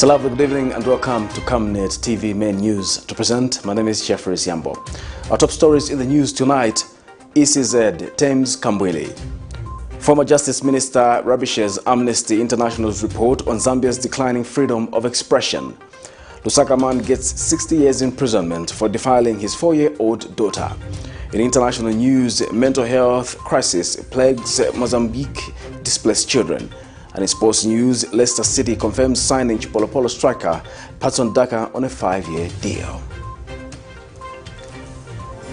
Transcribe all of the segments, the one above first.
So lovely good evening and welcome to Camnet TV Main News. To present, my name is Jeffrey Yambo. Our top stories in the news tonight: ECZ TAMES KAMBWILI. Former Justice Minister rubbishes Amnesty International's report on Zambia's declining freedom of expression. LUSAKA man gets 60 years imprisonment for defiling his 4-year-old daughter. In international news, mental health crisis plagues Mozambique displaced children. And in sports news, Leicester City confirms signing CHIPOLOPOLO striker PATSON DAKA on a 5-year deal.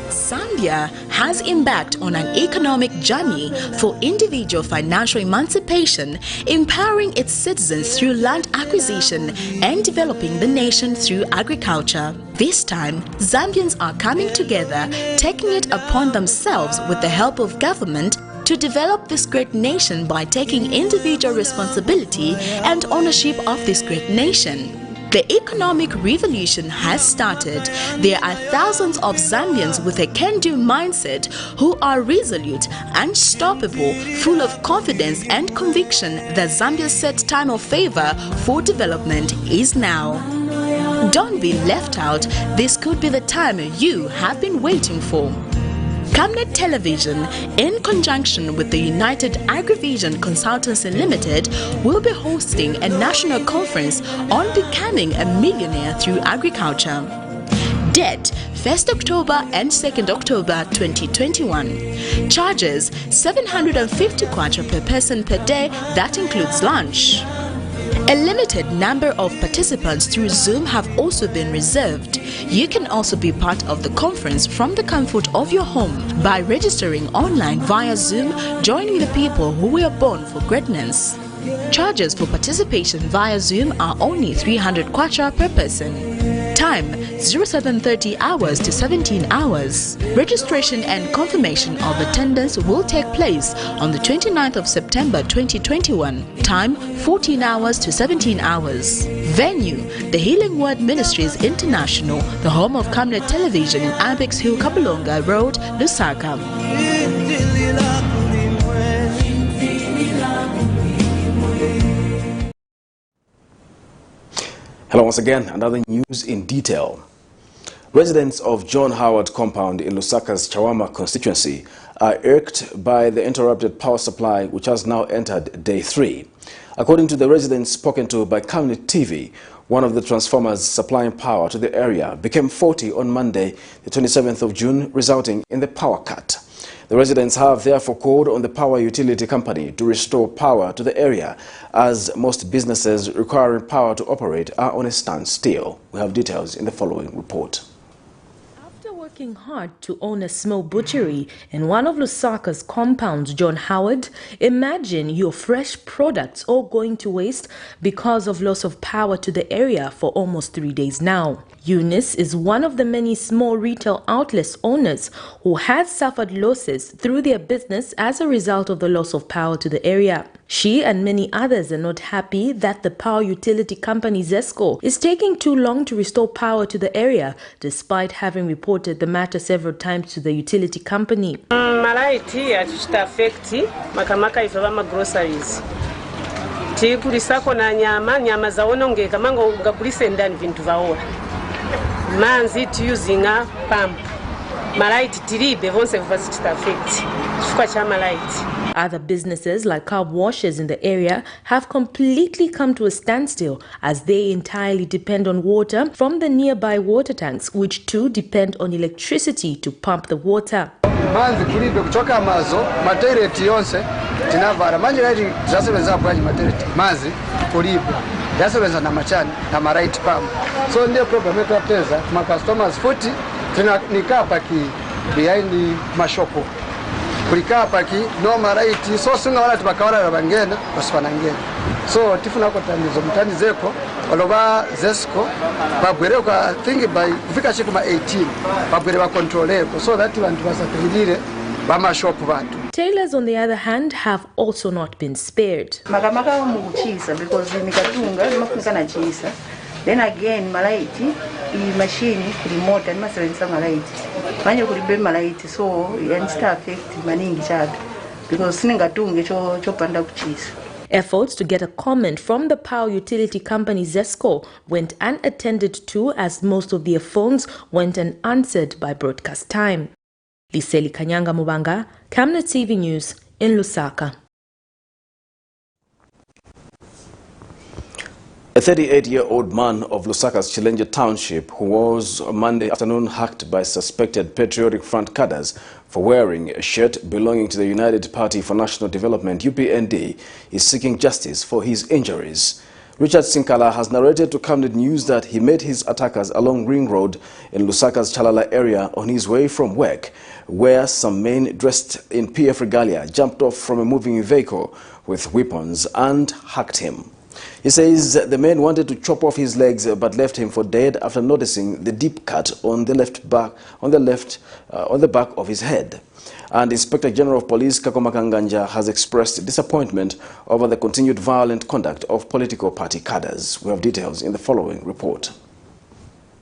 Zambia has embarked on an economic journey for individual financial emancipation, empowering its citizens through land acquisition and developing the nation through agriculture. This time, Zambians are coming together, taking it upon themselves with the help of government to develop this great nation by taking individual responsibility and ownership of this great nation. The economic revolution has started. There are thousands of Zambians with a can-do mindset who are resolute, unstoppable, full of confidence and conviction that Zambia's set time of favor for development is now. Don't be left out. This could be the time you have been waiting for. Camnet Television, in conjunction with the United Agrivision Consultancy Limited, will be hosting a national conference on becoming a millionaire through agriculture. Date: 1st October and 2nd October 2021. Charges: 750 kwacha per person per day, that includes lunch. A limited number of participants through Zoom have also been reserved. You can also be part of the conference from the comfort of your home by registering online via Zoom, joining the people who were born for greatness. Charges for participation via Zoom are only 300 kwacha per person. Time: 0730 hours to 17 hours. Registration and confirmation of attendance will take place on the 29th of September 2021. Time: 14 hours to 17 hours. Venue: the Healing Word Ministries International, the home of Camnet Television in Abex Hill, Kabulonga Road, Lusaka. Hello once again, another news in detail. Residents of John Howard compound in Lusaka's Chawama constituency are irked by the interrupted power supply, which has now entered day 3. According to the residents spoken to by Camnet TV, one of the transformers supplying power to the area became faulty on Monday, the 27th of June, resulting in the power cut. The residents have therefore called on the power utility company to restore power to the area, as most businesses requiring power to operate are on a standstill. We have details in the following report. After working hard to own a small butchery in one of Lusaka's compounds, John Howard, imagine your fresh products all going to waste because of loss of power to the area for almost 3 days now. Eunice is one of the many small retail outlets owners who has suffered losses through their business as a result of the loss of power to the area. She and many others are not happy that the power utility company ZESCO is taking too long to restore power to the area, despite having reported the matter several times to the utility company. Malaiti affect makamaka ifava groceries. Tikulisako na nyama zaonongeka mango ngabulise ndani vintu vaora. Manzi using a pump. Malaiti tiribe vonse affect. Chifukwa cha malaiti. Other businesses like car washers in the area have completely come to a standstill as they entirely depend on water from the nearby water tanks, which too depend on electricity to pump the water. Manzi kulibe kutoka mazo material yonse tinavara manje lati zasebeza bwanyi material manzi kulibe zasebeza na machani na right pump. So ndio problem yetu apeza ma customers 40 tena nikaa paki behind mashopo kulikaa paki no maraiti so singa wala tubakawala bangena basipanangena so tifuna ko tamizo mtani zeko waloba ZESCO babwere kwa think by kufika chiku ma 18 babwere ba control so that bantu basafirire bama shop bantu. Tailors, on the other hand, have also not been spared. Makamaka mukuchisa because nikatunga mafunika na chisa. Then again malaiti I machine remote and masebenza malaiti. Manje kulibe malaiti so yani sta affect maningi chabe because siningatunge cho panda kuchisa. Efforts to get a comment from the power utility company ZESCO went unattended to, as most of their phones went unanswered by broadcast time. Liseli Kanyanga Mubanga, Camnet TV News in Lusaka. A 38-year-old man of Lusaka's Chilenje township, who was on Monday afternoon hacked by suspected Patriotic Front cadres for wearing a shirt belonging to the United Party for National Development (UPND), is seeking justice for his injuries. Richard Sinkala has narrated to Camnet News that he met his attackers along Ring Road in Lusaka's Chalala area on his way from work, where some men dressed in PF regalia jumped off from a moving vehicle with weapons and hacked him. He says the men wanted to chop off his legs but left him for dead after noticing the deep cut on the back of his head. And Inspector General of Police Kakomakanganja has expressed disappointment over the continued violent conduct of political party cadres. We have details in the following report.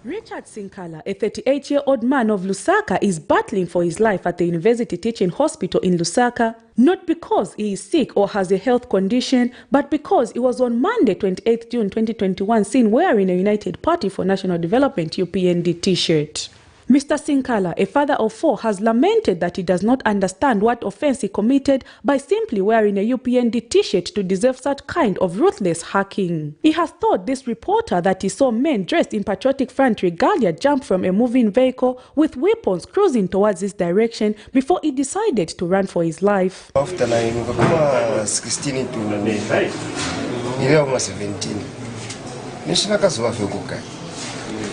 Richard Sinkala, a 38-year-old man of Lusaka, is battling for his life at the University Teaching Hospital in Lusaka, not because he is sick or has a health condition, but because he was on Monday, 28 June 2021, seen wearing a United Party for National Development (UPND) t-shirt. Mr. Sinkala, a father of 4, has lamented that he does not understand what offense he committed by simply wearing a UPND t-shirt to deserve such kind of ruthless hacking. He has told this reporter that he saw men dressed in Patriotic Front regalia jump from a moving vehicle with weapons cruising towards this direction before he decided to run for his life. After 16 to 17,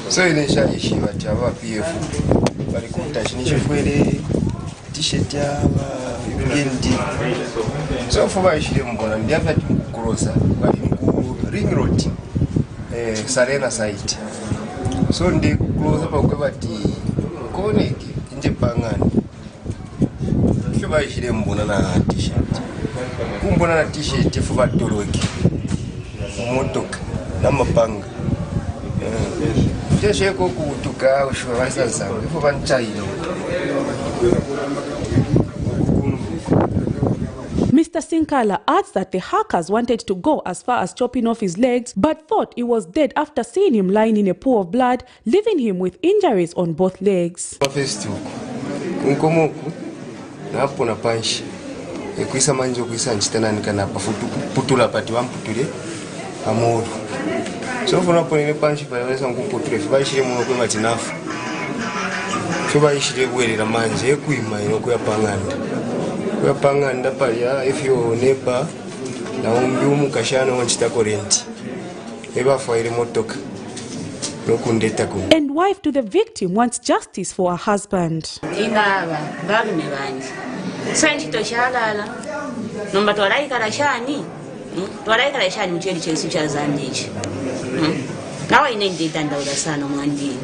so ile shayishi bati aba PF bali kutashinisha kwele t-shirt ya UPND so fuba ishire mbona ndiafa crossa bali ku Ring Road Sarena site so ndi close pa kwa bati koneki nje pangani fuba ishire mbona na t-shirt kumbona na t-shirt fuba toloki motoka na mapanga Mr. Sinkala adds that the hackers wanted to go as far as chopping off his legs, but thought he was dead after seeing him lying in a pool of blood, leaving him with injuries on both legs. So for na pone panshi pa yonesa nkumputure fibashire muno kwe matinafu fibashire bwerera manje ekuima ino kwe panganda palya if you neighbor na umbi umukashano wanchitako rent eba faire motoka nokundeta ku. And wife to the victim wants justice for her husband. Ingaba babime banje sanchito shalala nomba twalaikala shani twalaikala shani mcheli chesu cha zandichi nawa inendita ndaula sana mwandini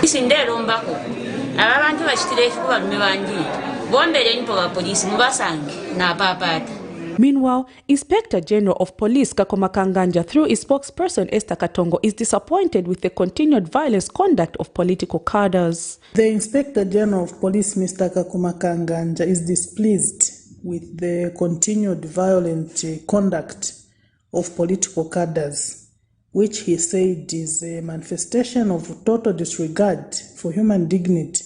isindelo mbako abantu bachitire fuba lume bandi bombele nipo wa polisi mubasangi na papata. Meanwhile, Inspector General of Police Kakomakanganja, through his spokesperson Esther Katongo, is disappointed with the continued violence conduct of political cadres. The Inspector General of Police, Mr. Kakomakanganja, is displeased with the continued violent conduct of political cadres, which he said is a manifestation of total disregard for human dignity.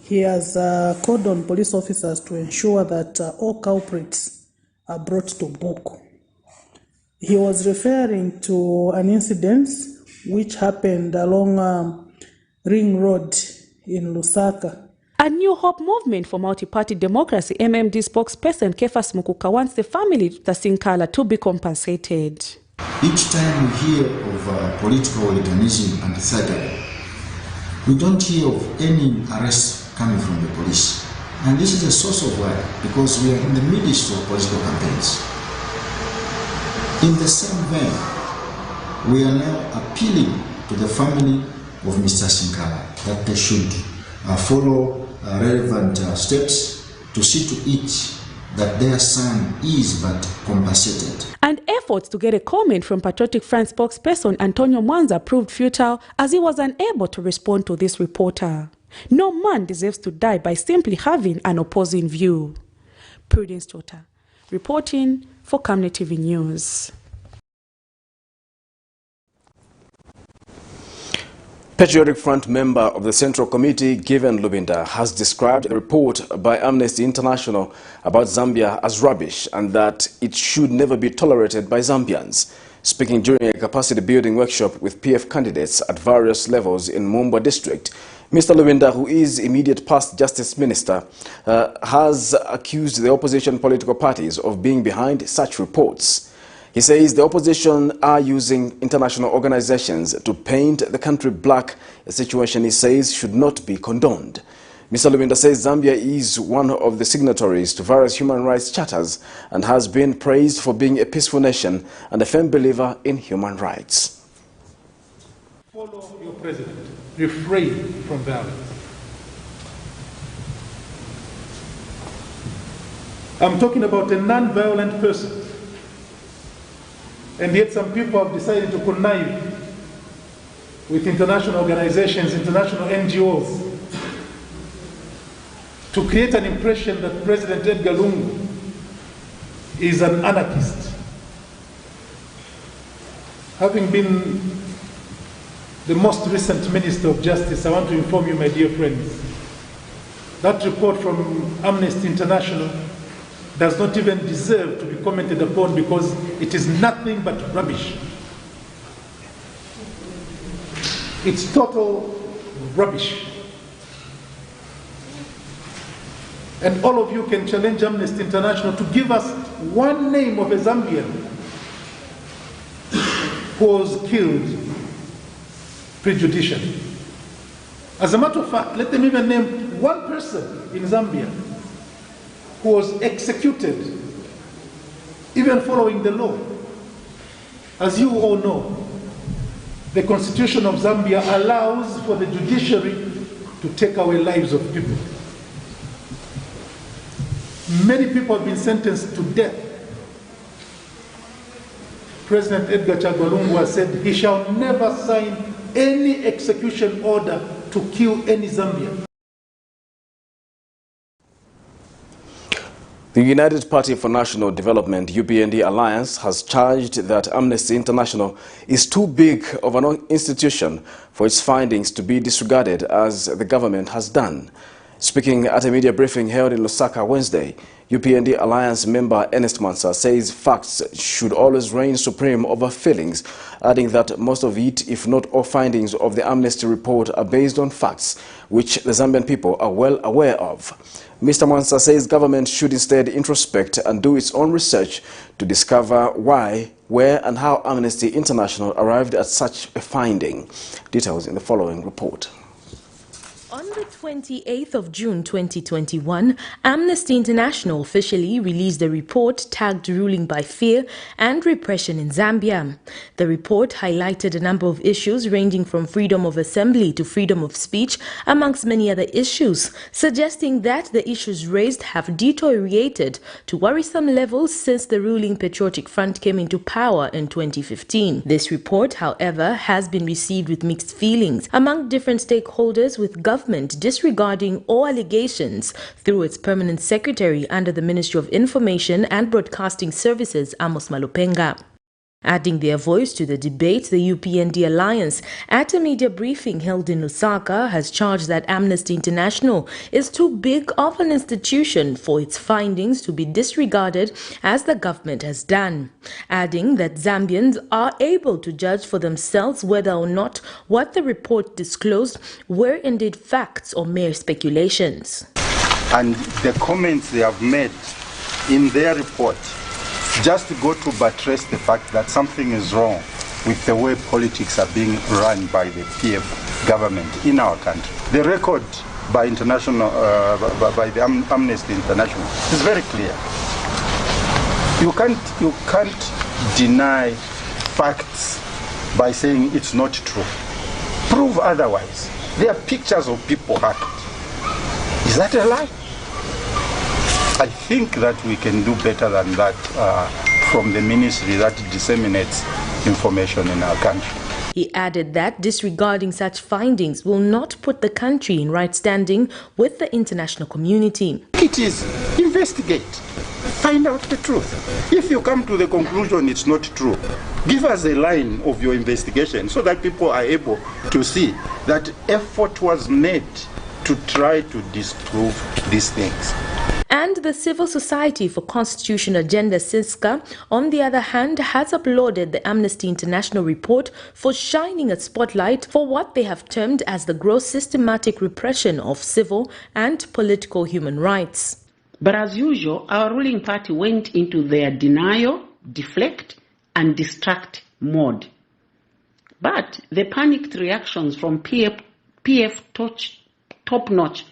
He has called on police officers to ensure that all culprits are brought to book. He was referring to an incident which happened along Ring Road in Lusaka. A New Hope Movement for Multi-Party Democracy MMD spokesperson Kefas Mukuka wants the family of the Sinkala to be compensated. Each time we hear of political organism and thuggery, we don't hear of any arrests coming from the police. And this is a source of worry because we are in the midst of political campaigns. In the same vein, we are now appealing to the family of Mr. Sinkala that they should follow relevant steps to see to it that their son is but compensated. And efforts to get a comment from Patriotic Front spokesperson Antonio Mwanza proved futile as he was unable to respond to this reporter. No man deserves to die by simply having an opposing view. Prudence Tota, reporting for Camnet TV News. Patriotic Front member of the Central Committee, Given Lubinda, has described the report by Amnesty International about Zambia as rubbish and that it should never be tolerated by Zambians. Speaking during a capacity building workshop with PF candidates at various levels in Mumba district, Mr. Lubinda, who is immediate past Justice Minister, has accused the opposition political parties of being behind such reports. He says the opposition are using international organizations to paint the country black, a situation he says should not be condoned. Mr. Lubinda says Zambia is one of the signatories to various human rights charters and has been praised for being a peaceful nation and a firm believer in human rights. Follow your president. Refrain from violence. I'm talking about a non-violent person. And yet some people have decided to connive with international organizations, international NGOs, to create an impression that President Edgar Lungu is an anarchist. Having been the most recent Minister of Justice, I want to inform you, my dear friends, that report from Amnesty International does not even deserve to be commented upon because it is nothing but rubbish. It's total rubbish. And all of you can challenge Amnesty International to give us one name of a Zambian who was killed prejudicially. As a matter of fact, let them even name one person in Zambia who was executed, even following the law. As you all know, the Constitution of Zambia allows for the judiciary to take away lives of people. Many people have been sentenced to death. President Edgar Lungu has said he shall never sign any execution order to kill any Zambian. The United Party for National Development, UPND Alliance, has charged that Amnesty International is too big of an institution for its findings to be disregarded as the government has done. Speaking at a media briefing held in Lusaka Wednesday, UPND Alliance member Ernest Mansa says facts should always reign supreme over feelings, adding that most of it, if not all findings of the Amnesty report are based on facts, which the Zambian people are well aware of. Mr. Mansa says government should instead introspect and do its own research to discover why, where and how Amnesty International arrived at such a finding. Details in the following report. On the 28th of June 2021, Amnesty International officially released a report tagged Ruling by Fear and Repression in Zambia. The report highlighted a number of issues ranging from freedom of assembly to freedom of speech, amongst many other issues, suggesting that the issues raised have deteriorated to worrisome levels since the ruling Patriotic Front came into power in 2015. This report, however, has been received with mixed feelings among different stakeholders, with government disregarding all allegations through its permanent secretary under the Ministry of Information and Broadcasting Services, Amos Malupenga. Adding their voice to the debate, the UPND Alliance, at a media briefing held in Lusaka, has charged that Amnesty International is too big of an institution for its findings to be disregarded as the government has done. Adding that Zambians are able to judge for themselves whether or not what the report disclosed were indeed facts or mere speculations. And the comments they have made in their report just go to buttress the fact that something is wrong with the way politics are being run by the PF government in our country. The record by international, by the Amnesty International is very clear. You can't deny facts by saying it's not true. Prove otherwise. There are pictures of people hacked. Is that a lie? I think that we can do better than that from the ministry that disseminates information in our country. He added that disregarding such findings will not put the country in right standing with the international community. It is investigate. Find out the truth. If you come to the conclusion it's not true, give us a line of your investigation so that people are able to see that effort was made to try to disprove these things. And the Civil Society for Constitution Agenda, CISCA, on the other hand, has applauded the Amnesty International report for shining a spotlight for what they have termed as the gross systematic repression of civil and political human rights. But as usual, our ruling party went into their denial, deflect, and distract mode. But the panicked reactions from PF top-notch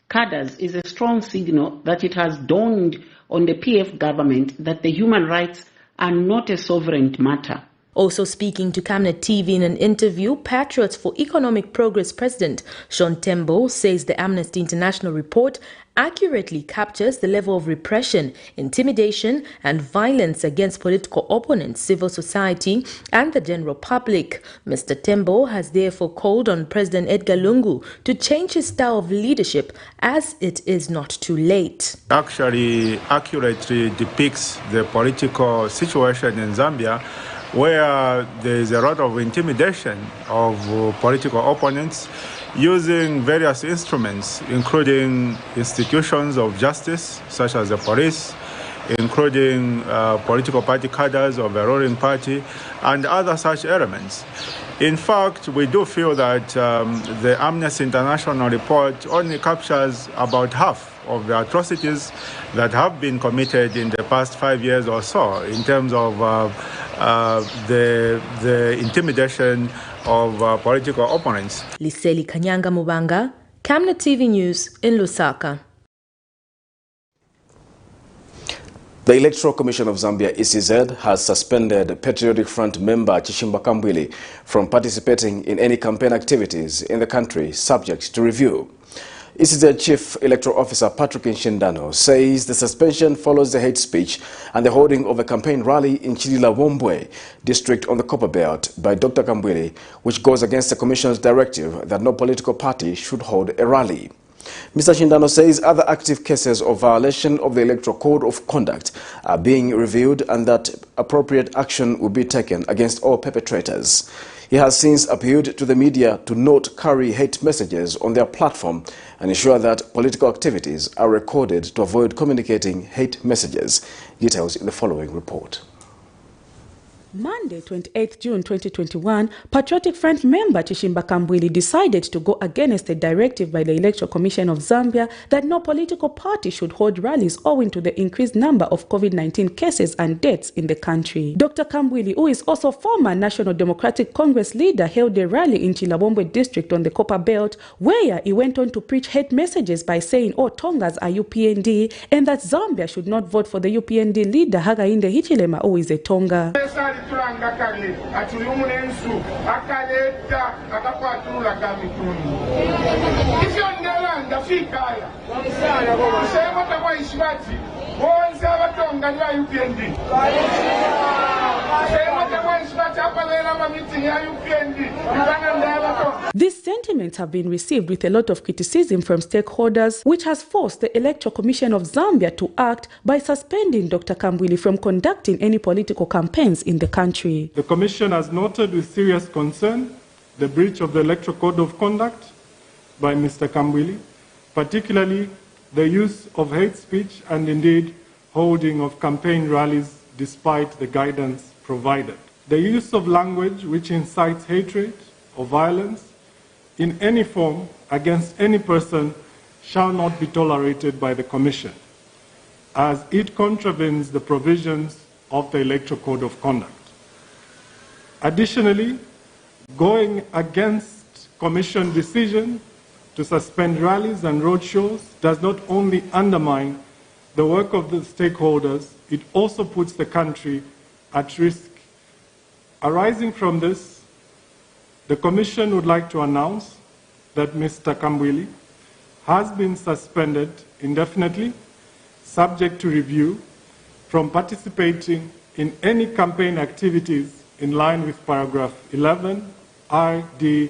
cadres is a strong signal that it has dawned on the PF government that the human rights are not a sovereign matter. Also speaking to Camnet TV in an interview, Patriots for Economic Progress President Sean Tembo says the Amnesty International report accurately captures the level of repression, intimidation and violence against political opponents, civil society and the general public. Mr. Tembo has therefore called on President Edgar Lungu to change his style of leadership as it is not too late. Actually accurately depicts the political situation in Zambia, where there is a lot of intimidation of political opponents using various instruments, including institutions of justice, such as the police, including political party cadres of the ruling party, and other such elements. In fact, we do feel that the Amnesty International report only captures about half of the atrocities that have been committed in the past 5 years or so in terms of the intimidation of political opponents. Liseli Kanyanga Mubanga, Camnet TV News in Lusaka. The Electoral Commission of Zambia, ECZ, has suspended Patriotic Front member Chishimba Kambwili from participating in any campaign activities in the country, subject to review. ECZ Chief Electoral Officer Patrick Nshindano says the suspension follows the hate speech and the holding of a campaign rally in Chilila-Wombwe district on the Copper Belt by Dr. Kambwili, which goes against the Commission's directive that no political party should hold a rally. Mr. Shindano says other active cases of violation of the Electoral Code of Conduct are being reviewed and that appropriate action will be taken against all perpetrators. He has since appealed to the media to not carry hate messages on their platform and ensure that political activities are recorded to avoid communicating hate messages. Details in the following report. Monday, 28 June 2021, Patriotic Front member Chishimba Kambwili decided to go against a directive by the Electoral Commission of Zambia that no political party should hold rallies owing to the increased number of COVID-19 cases and deaths in the country. Dr. Kambwili, who is also former National Democratic Congress leader, held a rally in Chilabombe district on the Copper Belt, where he went on to preach hate messages by saying all Tongas are UPND and that Zambia should not vote for the UPND leader Hakainde Hichilema, who is a Tonga. These sentiments have been received with a lot of criticism from stakeholders, which has forced the Electoral Commission of Zambia to act by suspending Dr. Kambwili from conducting any political campaigns in the country. The Commission has noted with serious concern the breach of the Electoral Code of Conduct by Mr. Kambwili, particularly the use of hate speech and indeed holding of campaign rallies despite the guidance provided. The use of language which incites hatred or violence in any form against any person shall not be tolerated by the Commission, as it contravenes the provisions of the Electoral Code of Conduct. Additionally, going against Commission decision to suspend rallies and roadshows does not only undermine the work of the stakeholders, it also puts the country at risk. Arising from this, the Commission would like to announce that Mr. Kambwili has been suspended indefinitely, subject to review, from participating in any campaign activities in line with paragraph 11 ID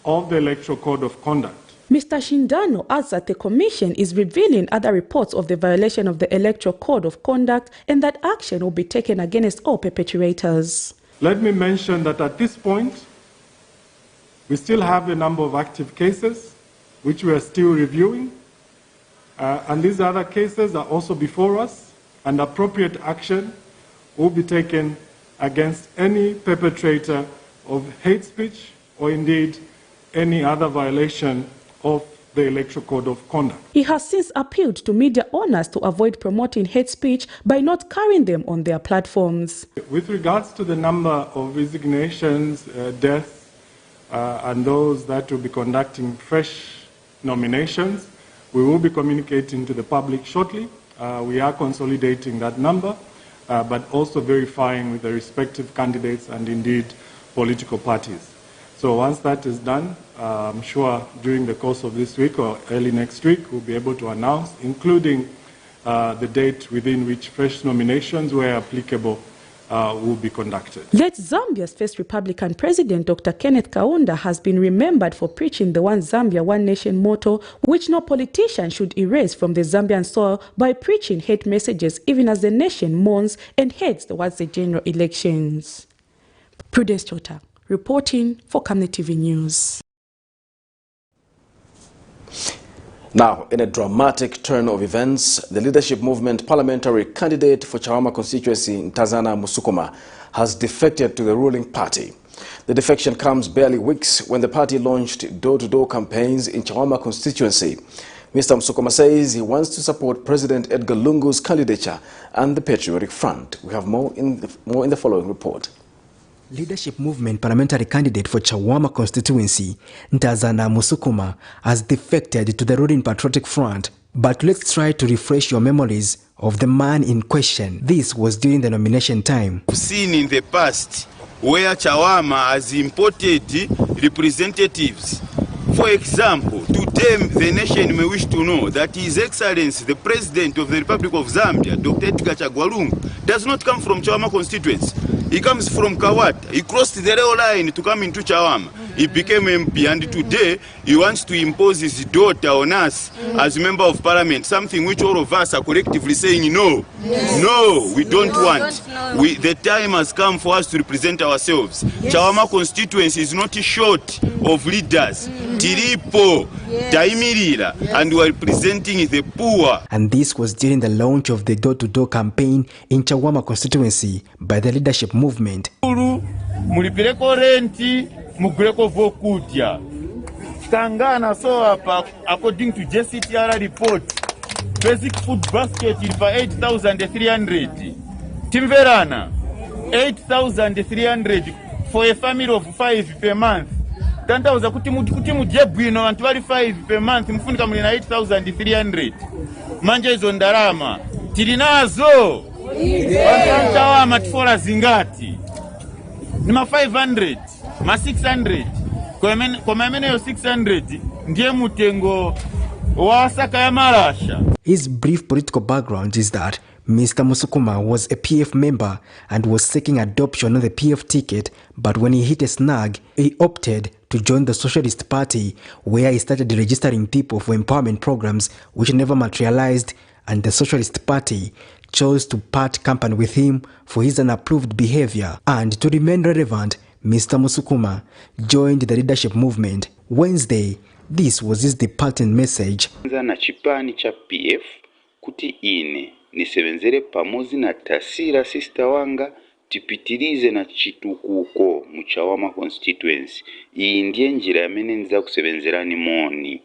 of the Electoral Code of Conduct. Mr. Shindano adds that the Commission is revealing other reports of the violation of the Electoral Code of Conduct and that action will be taken against all perpetrators. Let me mention that at this point, we still have a number of active cases which we are still reviewing. And these other cases are also before us, and appropriate action will be taken against any perpetrator of hate speech or indeed any other violation of the Electoral Code of Conduct. He has since appealed to media owners to avoid promoting hate speech by not carrying them on their platforms. With regards to the number of resignations, deaths, and those that will be conducting fresh nominations, we will be communicating to the public shortly. We are consolidating that number, but also verifying with the respective candidates and indeed political parties. So once that is done, I'm sure during the course of this week or early next week, we'll be able to announce, including the date within which fresh nominations, where applicable, will be conducted. Late Zambia's first Republican President, Dr. Kenneth Kaunda, has been remembered for preaching the One Zambia, One Nation motto, which no politician should erase from the Zambian soil by preaching hate messages even as the nation mourns and heads towards the general elections. Prudence Chota, reporting for Camnet TV News. Now, in a dramatic turn of events, the Leadership Movement parliamentary candidate for Chawama constituency, Ntazana Musukuma, has defected to the ruling party. The defection comes barely weeks when the party launched door-to-door campaigns in Chawama constituency. Mr. Musukuma says he wants to support President Edgar Lungu's candidature and the Patriotic Front. We have more in the following report. Leadership Movement parliamentary candidate for Chawama constituency, Ntazana Musukuma, has defected to the ruling Patriotic Front. But let's try to refresh your memories of the man in question. This was during the nomination time. We've seen in the past where Chawama has imported representatives. For example, today the nation may wish to know that His Excellency, the President of the Republic of Zambia, Dr. Edgar Chagwalungu, does not come from Chawama constituency. He comes from Kawata. He crossed the rail line to come into Chawama. He became MP, and today he wants to impose his daughter on us as member of parliament, something which all of us are collectively saying no. Yes. No, we don't want. The time has come for us to represent ourselves. Yes. Chawama constituency is not short of leaders. Tiripo, Taimirira, and we are representing the poor. And this was during the launch of the door-to-door campaign in Chawama constituency by the Leadership Movement. Mulipeleko renti, muguleko vokutia. Tangana so up according to JCTR report, basic food basket is for 8,300. Timverana, 8,300 for a family of 5 per month. Tantauza kuti mujebwino antu wali 5 per month mfunika muli na 8,300. Manje hizo ndarama tilinazo. Chawama tifola zingati. Ni ma 500, ma 600. Kwa maemene yo 600 ndiye mutengo wa saka ya marasha. His brief political background is that Mr. Musukuma was a PF member and was seeking adoption on the PF ticket, but when he hit a snag, he opted to join the Socialist Party, where he started registering people for empowerment programs which never materialized, and the Socialist Party chose to part company with him for his unapproved behavior. And to remain relevant, Mr. Musukuma joined the Leadership Movement. Wednesday, this was his departing message. Na chipani cha PF kuti ine nisebenzere pamozi na Tasira sister wanga tipitirize na chitukuko mu Chawama constituency. Iyi ndiye njira yamene nza kusebenzerani moni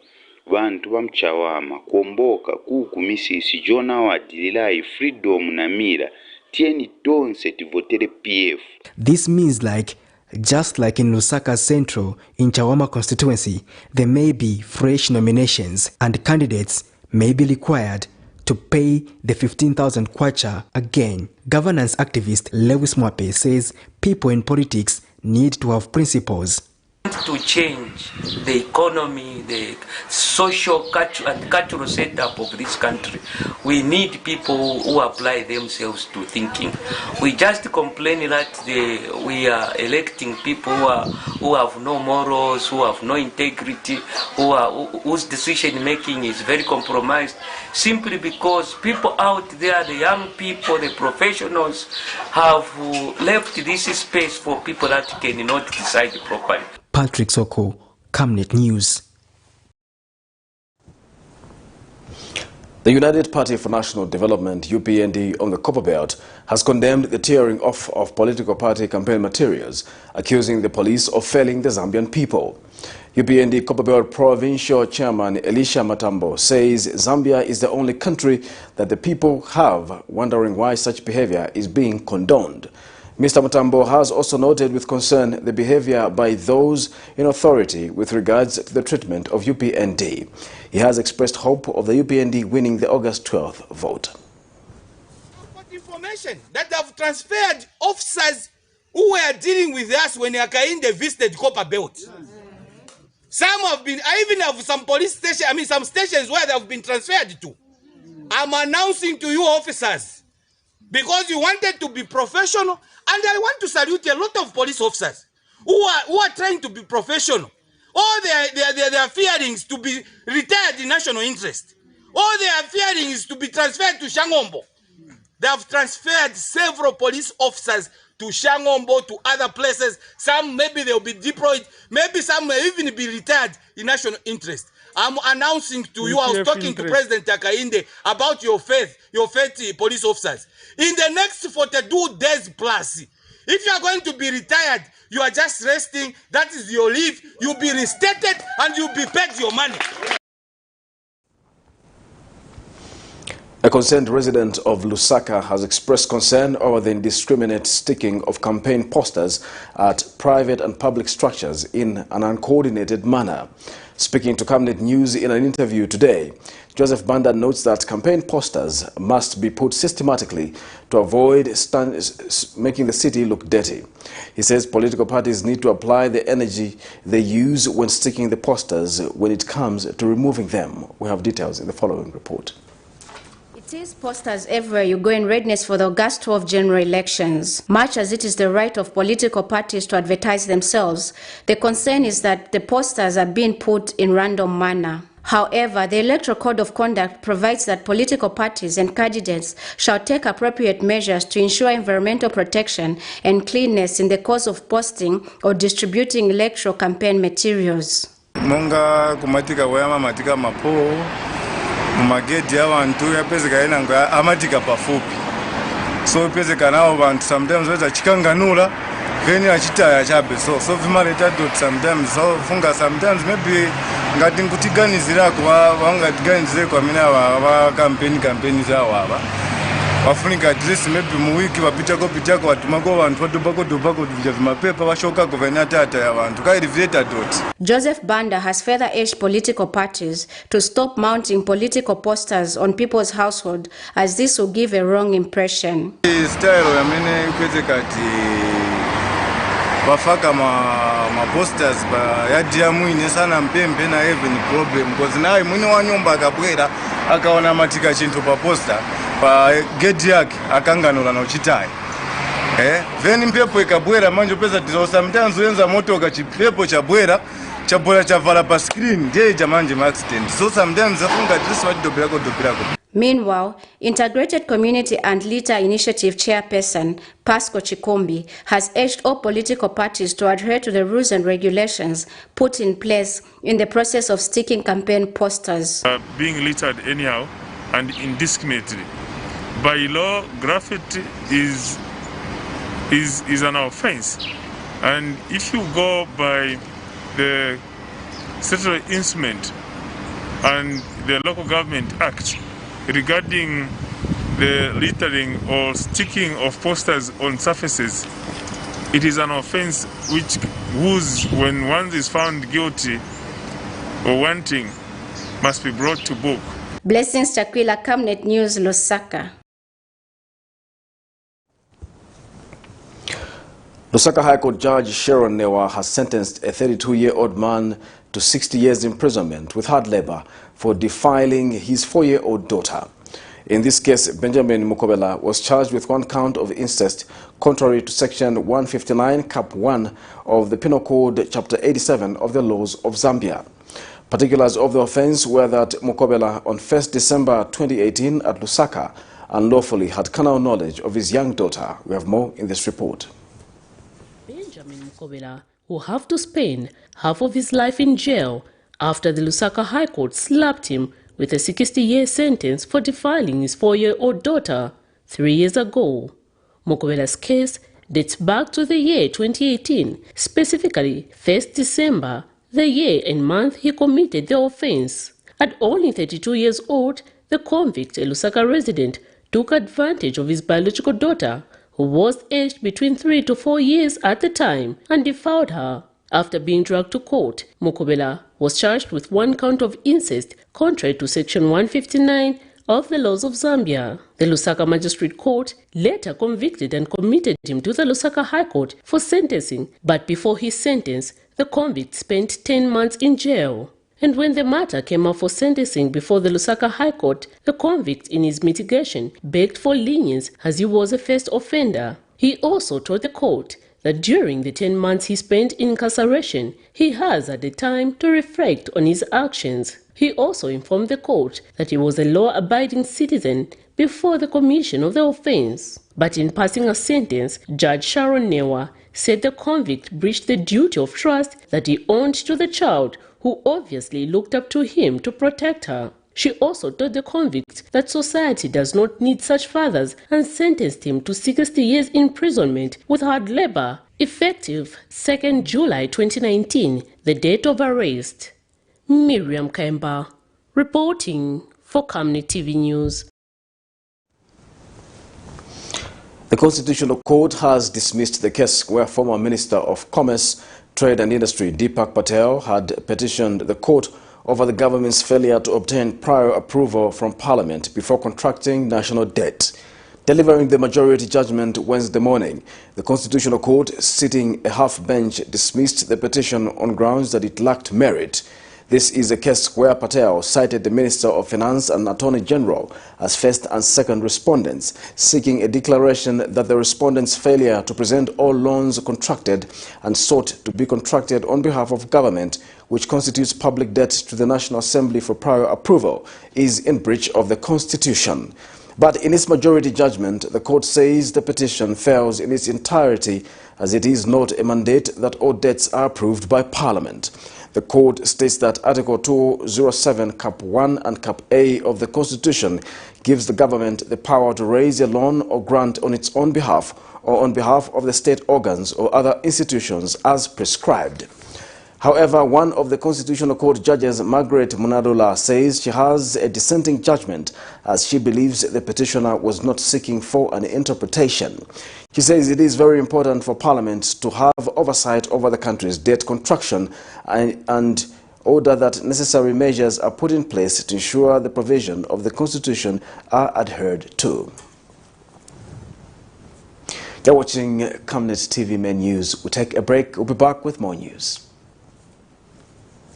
vantu va mchawama komboka kuku misisi Jona wadililai freedom na mira tieni tonse tivotere PF. This means just like in Lusaka Central in Chawama constituency, there may be fresh nominations and candidates may be required to pay the 15,000 kwacha again. Governance activist Lewis Mwape says people in politics need to have principles. to change the economy, the social and cultural setup of this country, we need people who apply themselves to thinking. We just complain that we are electing people who have no morals, who have no integrity, whose decision making is very compromised, simply because people out there, the young people, the professionals, have left this space for people that cannot decide properly. Patrick Soko, Camnet News. The United Party for National Development, UPND, on the Copper Belt has condemned the tearing off of political party campaign materials, accusing the police of failing the Zambian people. UPND Copper Belt Provincial Chairman Elisha Matambo says Zambia is the only country that the people have, wondering why such behavior is being condoned. Mr. Matambo has also noted with concern the behavior by those in authority with regards to the treatment of UPND. He has expressed hope of the UPND winning the August 12th vote. Information that have transferred officers who were dealing with us when Akainde visited Copper Belt. Some have been, I even have some police stations, some stations where they have been transferred to. I'm announcing to you officers, because you wanted to be professional, and I want to salute a lot of police officers who are trying to be professional. All they are fearing is to be retired in national interest. All they are fearing is to be transferred to Shangombo. They have transferred several police officers to Shangombo, to other places. Some maybe they'll be deployed, maybe some may even be retired in national interest. I'm announcing to you, I was talking to President Akainde about your faith police officers. In the next 42 days plus, if you are going to be retired, you are just resting, that is your leave, you'll be restated and you'll be paid your money. A concerned resident of Lusaka has expressed concern over the indiscriminate sticking of campaign posters at private and public structures in an uncoordinated manner. Speaking to Camnet News in an interview today, Joseph Banda notes that campaign posters must be put systematically to avoid making the city look dirty. He says political parties need to apply the energy they use when sticking the posters when it comes to removing them. We have details in the following report. It is posters everywhere you go in readiness for the August 12 general elections. Much as it is the right of political parties to advertise themselves, the concern is that the posters are being put in random manner. However, the Electoral Code of Conduct provides that political parties and candidates shall take appropriate measures to ensure environmental protection and cleanness in the course of posting or distributing electoral campaign materials. Monga kumatika wema matika mapo magedi y'abantu yapezeka yenanga amatika pafupi, so pezeka nao bantu sometimes weza chikanganula keni achitaya chabe so vimaleta dot sometimes so funga sometimes maybe ngati nkutiganizirako wangatiganizire kwa mina wa campaign zawo aba wafunika at least maybe mu wiki pitako watumako abantu wadubako vya vimapepa washoka governata ya abantu kairiveta dot. Joseph Banda has further urged political parties to stop mounting political posters on people's household, as this will give a wrong impression. Style ya mene kwezekati wafaka ma posters ba yadia mwine sana mpembe na even problem because naye mwine wa nyumba akabwera akaona matika chintu pa poster pa gate yake akanganula na uchitaye then mpepo ikabwera manje pesa tizo sometimes wenza moto kachipepo chabwera chavala pa screen ndiye jamanje accident so sometimes afunga this what dobirako. Meanwhile, Integrated Community and Leader Initiative Chairperson Pasco Chikombi has urged all political parties to adhere to the rules and regulations put in place in the process of sticking campaign posters. Being littered anyhow and indiscriminately. By law, graffiti is an offense. And if you go by the statutory instrument and the Local Government Act regarding the littering or sticking of posters on surfaces, it is an offense when one is found guilty or wanting must be brought to book. Blessings Chakwila, Camnet News, Lusaka. Lusaka High Court Judge Sharon Newa has sentenced a 32-year-old man to 60 years imprisonment with hard labor for defiling his 4-year-old daughter. In this case, Benjamin Mukobela was charged with 1 count of incest, contrary to Section 159, Cap 1 of the Penal Code, Chapter 87 of the laws of Zambia. Particulars of the offense were that Mukobela, on 1st December 2018 at Lusaka, unlawfully had carnal knowledge of his young daughter. We have more in this report. Benjamin Mukobela will have to spend half of his life in jail after the Lusaka High Court slapped him with a 60-year sentence for defiling his 4-year-old daughter 3 years ago. Mukobela's case dates back to the year 2018, specifically 1st December, the year and month he committed the offense. At only 32 years old, the convict, a Lusaka resident, took advantage of his biological daughter, who was aged between 3 to 4 years at the time, and defiled her. After being dragged to court, Mukobela was charged with 1 count of incest, contrary to Section 159 of the laws of Zambia. The Lusaka Magistrate Court later convicted and committed him to the Lusaka High Court for sentencing, but before his sentence, the convict spent 10 months in jail. And when the matter came up for sentencing before the Lusaka High Court, the convict, in his mitigation, begged for lenience as he was a first offender. He also told the court that during the 10 months he spent in incarceration, he has had the time to reflect on his actions. He also informed the court that he was a law-abiding citizen before the commission of the offense. But in passing a sentence, Judge Sharon Newa said the convict breached the duty of trust that he owed to the child, who obviously looked up to him to protect her. She also told the convict that society does not need such fathers and sentenced him to 60 years imprisonment with hard labor, effective 2nd July 2019, the date of arrest. Miriam Kemba, reporting for Camnet TV News. The Constitutional Court has dismissed the case where former Minister of Commerce, Trade and Industry Deepak Patel had petitioned the court over the government's failure to obtain prior approval from Parliament before contracting national debt. Delivering the majority judgment Wednesday morning, the Constitutional Court, sitting a half bench, dismissed the petition on grounds that it lacked merit. This is a case where Patel cited the Minister of Finance and Attorney General as first and second respondents, seeking a declaration that the respondents' failure to present all loans contracted and sought to be contracted on behalf of government, which constitutes public debt to the National Assembly for prior approval, is in breach of the Constitution. But in its majority judgment, the court says the petition fails in its entirety, as it is not a mandate that all debts are approved by Parliament. The court states that Article 207, Cap 1 and Cap A of the Constitution gives the government the power to raise a loan or grant on its own behalf or on behalf of the state organs or other institutions as prescribed. However, one of the Constitutional Court judges, Margaret Munadula, says she has a dissenting judgment as she believes the petitioner was not seeking for an interpretation. She says it is very important for Parliament to have oversight over the country's debt contraction and order that necessary measures are put in place to ensure the provision of the Constitution are adhered to. You're watching Camnet TV Main News. We'll take a break. We'll be back with more news.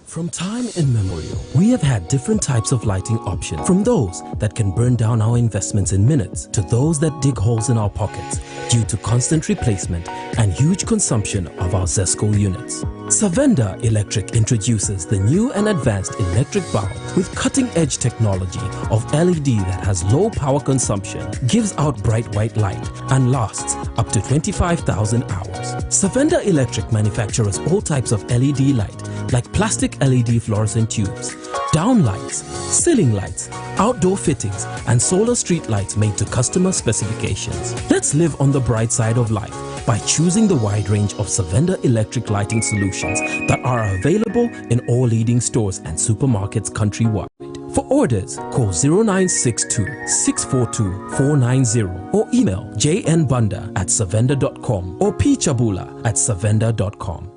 From time immemorial, we have had different types of lighting options, from those that can burn down our investments in minutes to those that dig holes in our pockets due to constant replacement and huge consumption of our ZESCO units. Savenda Electric introduces the new and advanced electric bulb with cutting-edge technology of LED that has low power consumption, gives out bright white light, and lasts up to 25,000 hours. Savenda Electric manufactures all types of LED light, like plastic LED fluorescent tubes, down lights, ceiling lights, outdoor fittings, and solar street lights made to customer specifications. Let's live on the bright side of life by choosing the wide range of Savenda electric lighting solutions that are available in all leading stores and supermarkets countrywide. For orders, call 0962-642-490 or email jnbunda@savenda.com or pchabula@savenda.com.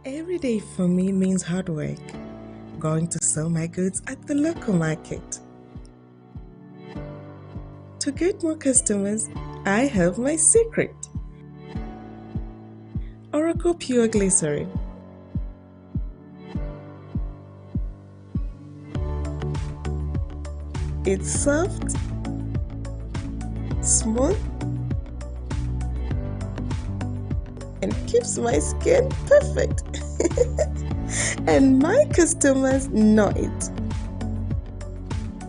Every day for me means hard work. Going to sell my goods at the local market. To get more customers, I have my secret. Oracle Pure Glycerin. It's soft, smooth, and keeps my skin perfect. And my customers know it.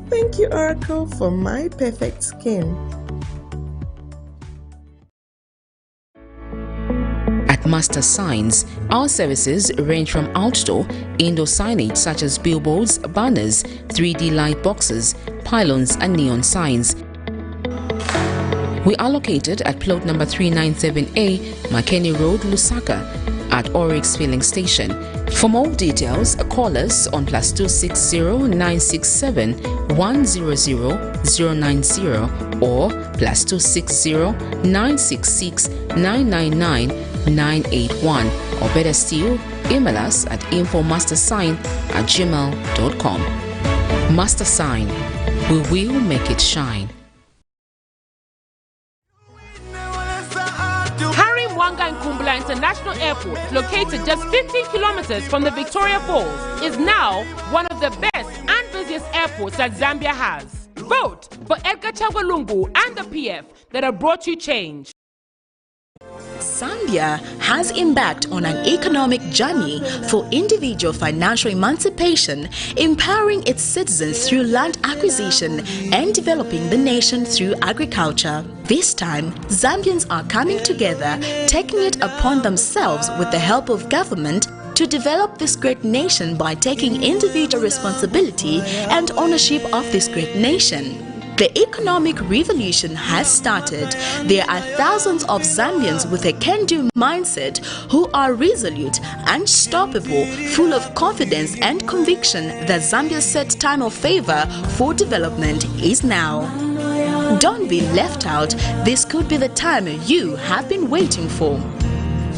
Thank you, Oracle, for my perfect skin. At Master Signs, our services range from outdoor, indoor signage such as billboards, banners, 3D light boxes, pylons and neon signs. We are located at plot number 397A, Makeni Road, Lusaka, at Oryx Filling Station. For more details, call us on +260 967 100 090 or +260 966 999 981, or better still, email us at infomastersign@gmail.com. Master Sign, we will make it shine. Kumbula International Airport, located just 15 kilometers from the Victoria Falls, is now one of the best and busiest airports that Zambia has. Vote for Edgar Chagwa Lungu and the PF that have brought you change. Zambia has embarked on an economic journey for individual financial emancipation, empowering its citizens through land acquisition and developing the nation through agriculture. This time, Zambians are coming together, taking it upon themselves with the help of government to develop this great nation by taking individual responsibility and ownership of this great nation. The economic revolution has started. There are thousands of Zambians with a can-do mindset who are resolute, unstoppable, full of confidence and conviction that Zambia's set time of favor for development is now. Don't be left out. This could be the time you have been waiting for.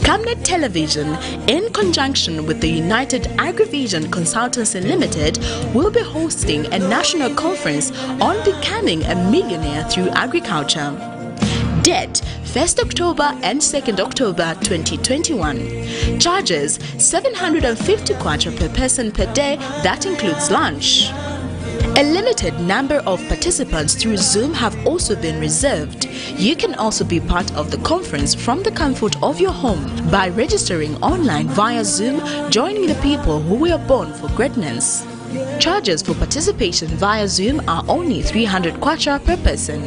Camnet Television, in conjunction with the United Agrivision Consultancy Limited, will be hosting a national conference on becoming a millionaire through agriculture. Date 1st October and 2nd October 2021. Charges 750 kwacha per person per day, that includes lunch. A limited number of participants through Zoom have also been reserved. You can also be part of the conference from the comfort of your home by registering online via Zoom, joining the people who were born for greatness. Charges for participation via Zoom are only 300 kwacha per person.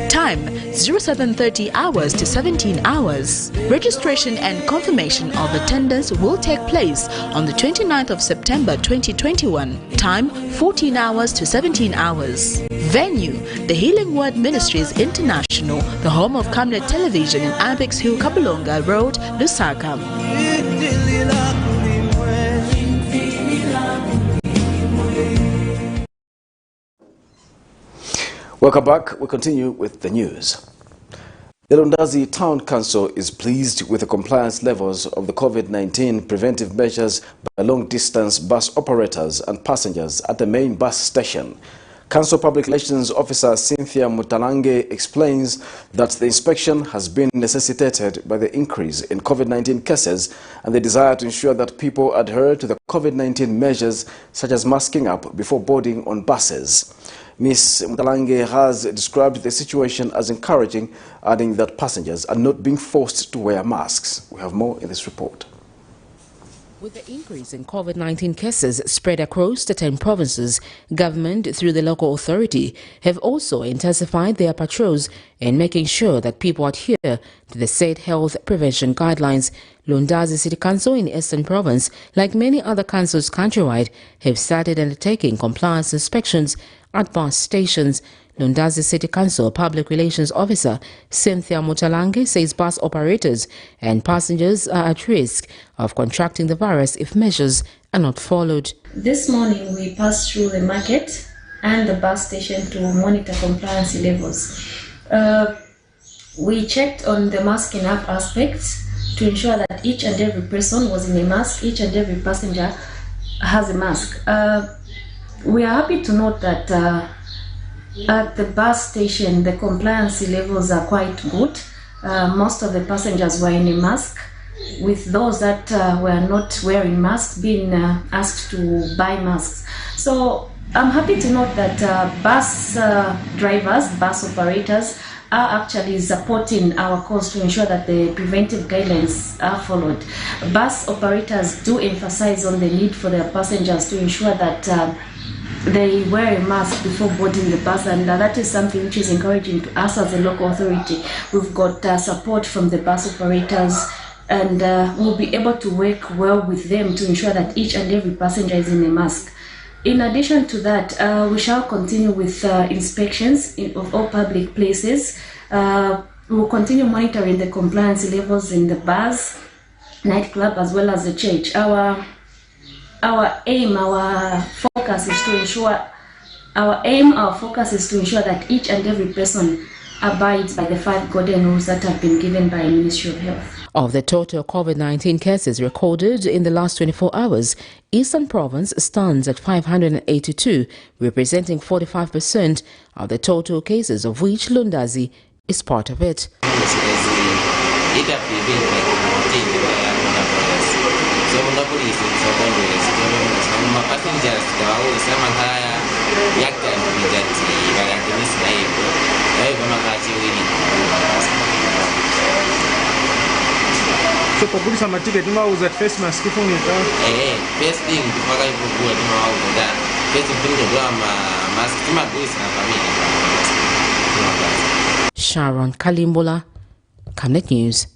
Time 0730 hours to 17 hours. Registration and confirmation of attendance will take place on the 29th of September 2021. Time 14 hours to 17 hours. Venue, the Healing Word Ministries International, the home of Camnet Television in Apex Hill, Kabulonga Road, Lusaka. Welcome back. We continue with the news. The Lundazi Town Council is pleased with the compliance levels of the COVID-19 preventive measures by long-distance bus operators and passengers at the main bus station. Council Public Relations Officer Cynthia Mutalange explains that the inspection has been necessitated by the increase in COVID-19 cases and the desire to ensure that people adhere to the COVID-19 measures such as masking up before boarding on buses. Ms. Mutalange has described the situation as encouraging, adding that passengers are not being forced to wear masks. We have more in this report. With the increase in COVID-19 cases spread across the 10 provinces, government through the local authority have also intensified their patrols in making sure that people adhere to the said health prevention guidelines. Lundazi City Council in Eastern Province, like many other councils countrywide, have started undertaking compliance inspections at bus stations. Lundazi City Council Public Relations Officer Cynthia Mutalange says bus operators and passengers are at risk of contracting the virus if measures are not followed. This morning we passed through the market and the bus station to monitor compliance levels. We checked on the masking up aspects to ensure that each and every person was in a mask, each and every passenger has a mask. We are happy to note that At the bus station, the compliance levels are quite good. Most of the passengers were in a mask, with those that were not wearing masks being asked to buy masks. So I'm happy to note that bus drivers, bus operators are actually supporting our cause to ensure that the preventive guidelines are followed. Bus operators do emphasize on the need for their passengers to ensure that they wear a mask before boarding the bus, and that is something which is encouraging to us as a local authority. We've got support from the bus operators, and we'll be able to work well with them to ensure that each and every passenger is in a mask. In addition to that, we shall continue with inspections of all public places. We'll continue monitoring the compliance levels in the bars, nightclub, as well as the church. Our focus is to ensure that each and every person abides by the 5 golden rules that have been given by the Ministry of Health. Of the total COVID-19 cases recorded in the last 24 hours, Eastern Province stands at 582, representing 45% of the total cases, of which Lundazi is part of it. So kugulisa matiketi mauza face mask ifunika first thing before I go to mauza first thing to mask timagulisa na familia. Sharon Kalimbola, Camnet News.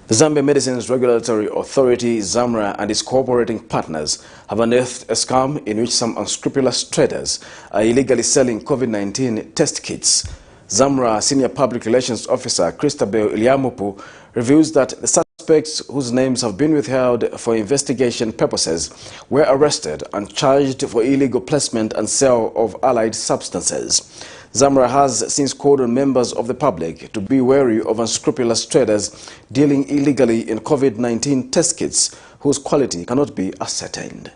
The Zambia Medicines Regulatory Authority, ZAMRA, and its cooperating partners have unearthed a scam in which some unscrupulous traders are illegally selling COVID-19 test kits. ZAMRA Senior Public Relations Officer Christabel Iliamupu reveals that the suspects, whose names have been withheld for investigation purposes, were arrested and charged for illegal placement and sale of allied substances. ZAMRA has since called on members of the public to be wary of unscrupulous traders dealing illegally in COVID-19 test kits whose quality cannot be ascertained.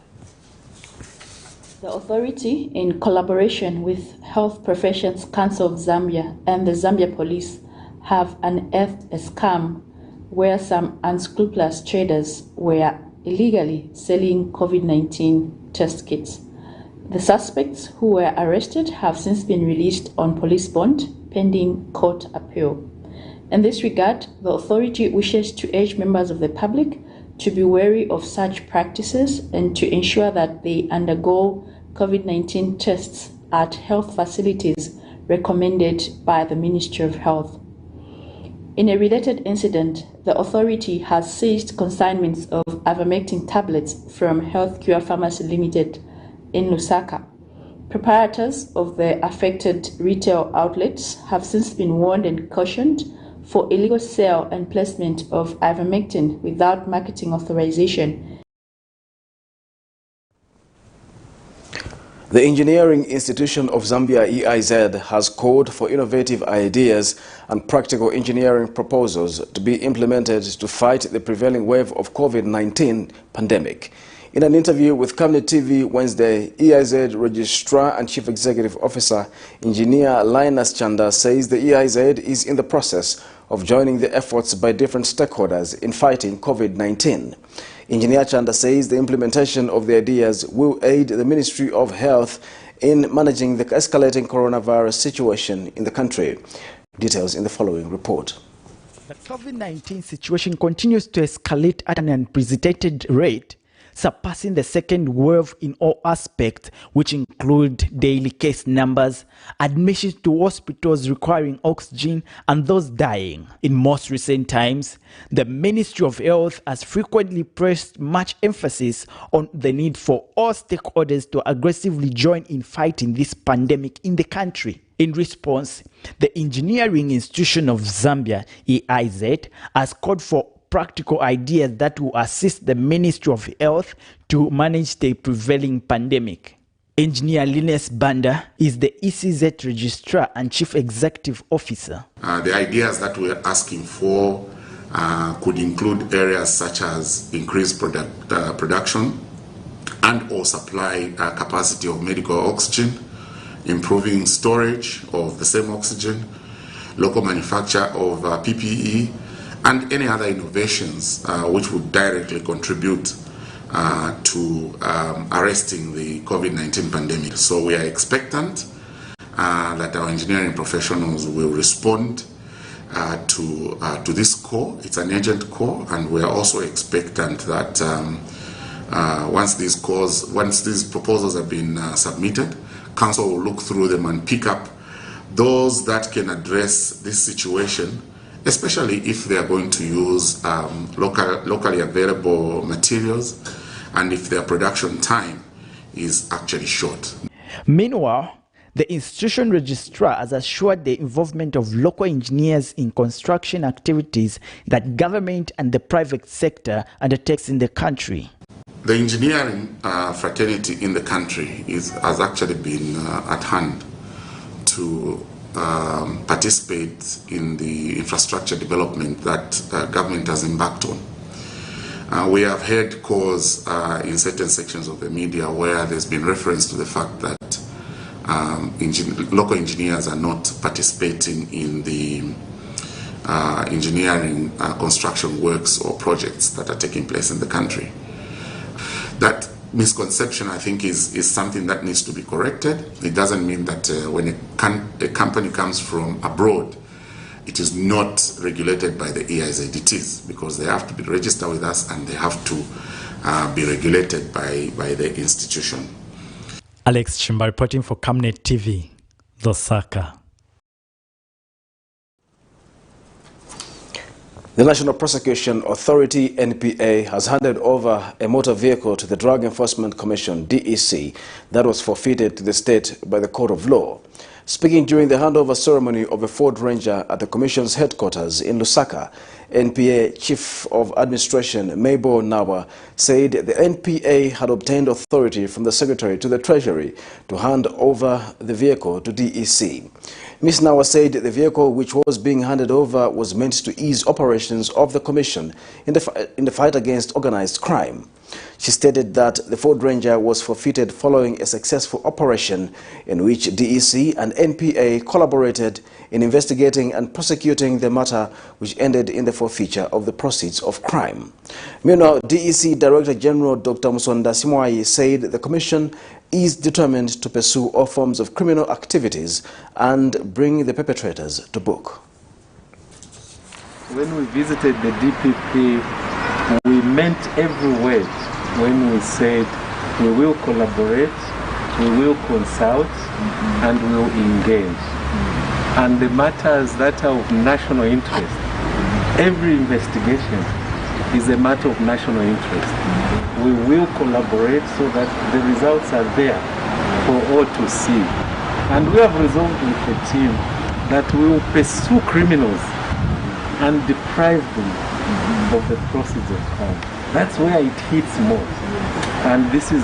The authority, in collaboration with Health Professions Council of Zambia and the Zambia Police, have unearthed a scam where some unscrupulous traders were illegally selling COVID-19 test kits. The suspects who were arrested have since been released on police bond pending court appeal. In this regard, the authority wishes to urge members of the public to be wary of such practices and to ensure that they undergo COVID-19 tests at health facilities recommended by the Ministry of Health. In a related incident, the authority has seized consignments of ivermectin tablets from Healthcare Pharmacy Limited in Lusaka. Proprietors of the affected retail outlets have since been warned and cautioned for illegal sale and placement of ivermectin without marketing authorization. The Engineering Institution of Zambia, EIZ, has called for innovative ideas and practical engineering proposals to be implemented to fight the prevailing wave of COVID-19 pandemic. In an interview with Camnet TV Wednesday, EIZ Registrar and Chief Executive Officer Engineer Linus Chanda says the EIZ is in the process of joining the efforts by different stakeholders in fighting COVID-19. Engineer Chanda says the implementation of the ideas will aid the Ministry of Health in managing the escalating coronavirus situation in the country. Details in the following report. The COVID-19 situation continues to escalate at an unprecedented rate, surpassing the second wave in all aspects, which include daily case numbers, admissions to hospitals requiring oxygen, and those dying. In most recent times, the Ministry of Health has frequently placed much emphasis on the need for all stakeholders to aggressively join in fighting this pandemic in the country. In response, the Engineering Institution of Zambia, EIZ, has called for practical ideas that will assist the Ministry of Health to manage the prevailing pandemic. Engineer Linus Banda is the ECZ Registrar and Chief Executive Officer. The ideas that we're asking for could include areas such as increased production, and or supply capacity of medical oxygen, improving storage of the same oxygen, local manufacture of PPE, and any other innovations which would directly contribute to arresting the COVID-19 pandemic. So we are expectant that our engineering professionals will respond to this call. It's an urgent call, and we are also expectant that once these proposals have been submitted, Council will look through them and pick up those that can address this situation, especially if they are going to use locally available materials and if their production time is actually short. Meanwhile, the institution registrar has assured the involvement of local engineers in construction activities that government and the private sector undertakes in the country. The engineering fraternity in the country has actually been at hand to participate in the infrastructure development that government has embarked on. We have heard calls in certain sections of the media where there's been reference to the fact that local engineers are not participating in the engineering construction works or projects that are taking place in the country. That misconception, I think, is something that needs to be corrected. It doesn't mean that when a company comes from abroad, it is not regulated by the EIZ. It is, because they have to be registered with us and they have to be regulated by the institution. Alex Chimba reporting for Camnet TV, LUSAKA. The National Prosecution Authority, NPA, has handed over a motor vehicle to the Drug Enforcement Commission, DEC, that was forfeited to the state by the Court of Law. Speaking during the handover ceremony of a Ford Ranger at the Commission's headquarters in Lusaka, NPA Chief of Administration Mabel Nawa said the NPA had obtained authority from the Secretary to the Treasury to hand over the vehicle to DEC. Ms. Nawa said the vehicle which was being handed over was meant to ease operations of the Commission in the fight against organized crime. She stated that the Ford Ranger was forfeited following a successful operation in which DEC and NPA collaborated in investigating and prosecuting the matter, which ended in the forfeiture of the proceeds of crime. Meanwhile, DEC Director General Dr. Musonda Simwai said the Commission is determined to pursue all forms of criminal activities and bring the perpetrators to book. When we visited the DPP, we meant every word when we said we will collaborate, we will consult, and we will engage. And the matters that are of national interest, every investigation is a matter of national interest. We will collaborate so that the results are there for all to see. And we have resolved with the team that we will pursue criminals and deprive them of the proceeds of crime. That's where it hits most. And this is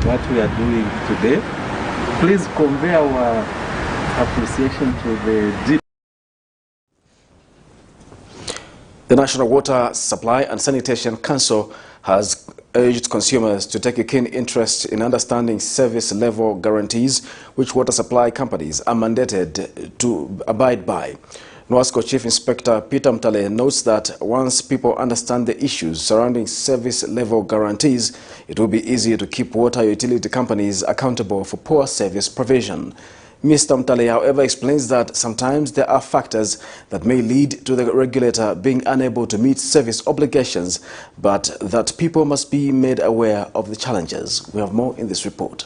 what we are doing today. Please convey our appreciation to the The National Water Supply and Sanitation Council has urged consumers to take a keen interest in understanding service level guarantees which water supply companies are mandated to abide by. NWASCO Chief Inspector Peter Mtale notes that once people understand the issues surrounding service level guarantees, it will be easier to keep water utility companies accountable for poor service provision. Mr. Mtale, however, explains that sometimes there are factors that may lead to the regulator being unable to meet service obligations, but that people must be made aware of the challenges. We have more in this report.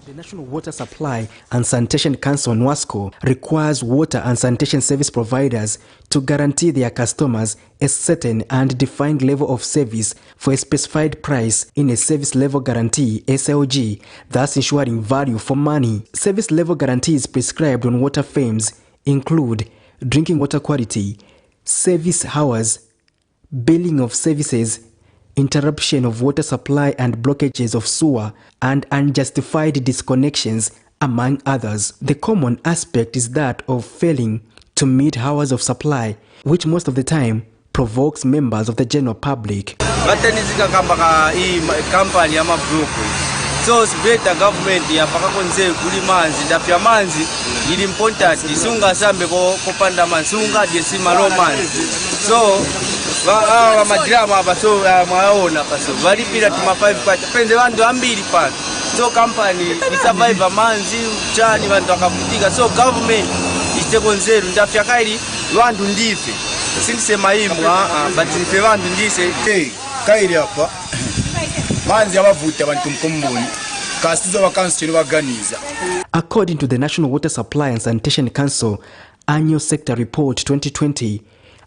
The National Water Supply and Sanitation Council, NWASCO, requires water and sanitation service providers to guarantee their customers a certain and defined level of service for a specified price in a service level guarantee (SLG), thus ensuring value for money. Service level guarantees prescribed on water firms include drinking water quality, service hours, billing of services, interruption of water supply and blockages of sewer, and unjustified disconnections, among others. The common aspect is that of failing to meet hours of supply, which most of the time provokes members of the general public. vatanizika kamba company ya mabruku. So the government ya pakakonze kuli manzi ndafya manzi ili important isunga sambe kopanda mansunga desima romanzi. So madrama hapa so mwaona hapa so valipira tuma 5 kwacha penze vandu ambili pano. So company isurvive manzi uchani vandu wakavutika. So government itekonzeru ndafya kaili vandu ndife singisema imwa but nife vandu ndise kaili hapa manzi abavuta abantu mkomboni kasizo bakansi baganiza. According to the National Water Supply and Sanitation Council Annual Sector Report 2020,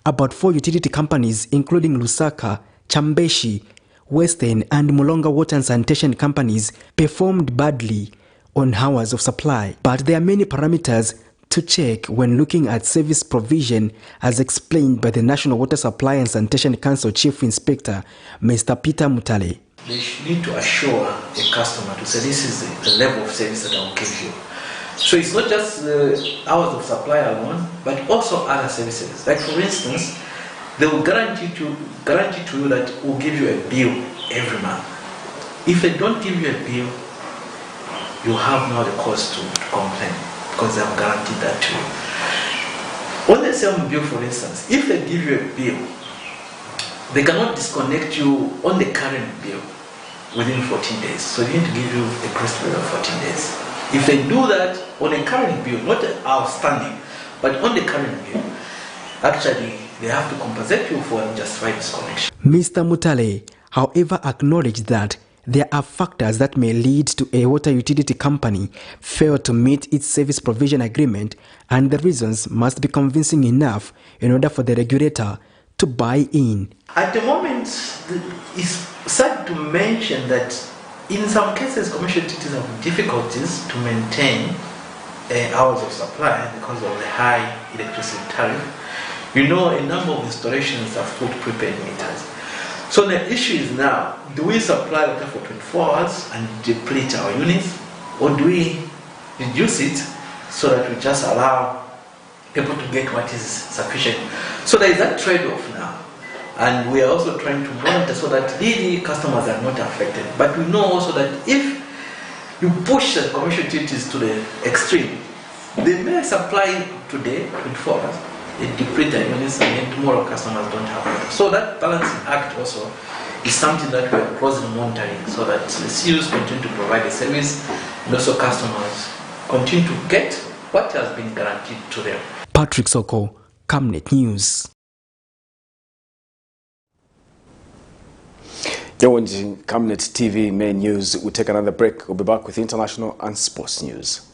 about 4 utility companies including Lusaka, Chambeshi, Western and Mulonga Water and Sanitation companies performed badly on hours of supply. But there are many parameters to check when looking at service provision, as explained by the National Water Supply and Sanitation Council Chief Inspector, Mr. Peter Mutale. They need to assure a customer to say this is the level of service that I will give you. So it's not just hours of supply alone, but also other services. Like for instance, they will guarantee to you that we'll give you a bill every month. If they don't give you a bill, you have now the cause to complain because they have guaranteed that to you. On the same bill, for instance, if they give you a bill, they cannot disconnect you on the current bill within 14 days. So they need to give you a grace period of 14 days. If they do that on a current bill, not outstanding, but on the current bill, actually they have to compensate you for unjustified disconnection. Mr. Mutale, however, acknowledged that there are factors that may lead to a water utility company fail to meet its service provision agreement, and the reasons must be convincing enough in order for the regulator to buy in. At the moment, it's sad to mention that in some cases, commercial entities have difficulties to maintain hours of supply because of the high electricity tariff. You know, a number of installations have put prepaid meters. So the issue is now, do we supply water for 24 hours and deplete our units, or do we reduce it so that we just allow people to get what is sufficient? So there is that trade-off now. And we are also trying to monitor so that really customers are not affected. But we know also that if you push the commercial utilities to the extreme, they may supply today 24 hours, they deplete their units, and then tomorrow customers don't have water. So that balancing act also is something that we are closely monitoring so that the CUs continue to provide the service and also customers continue to get what has been guaranteed to them. Patrick Soko, Camnet News. You're watching Camnet TV main news. We'll take another break. We'll be back with international and sports news.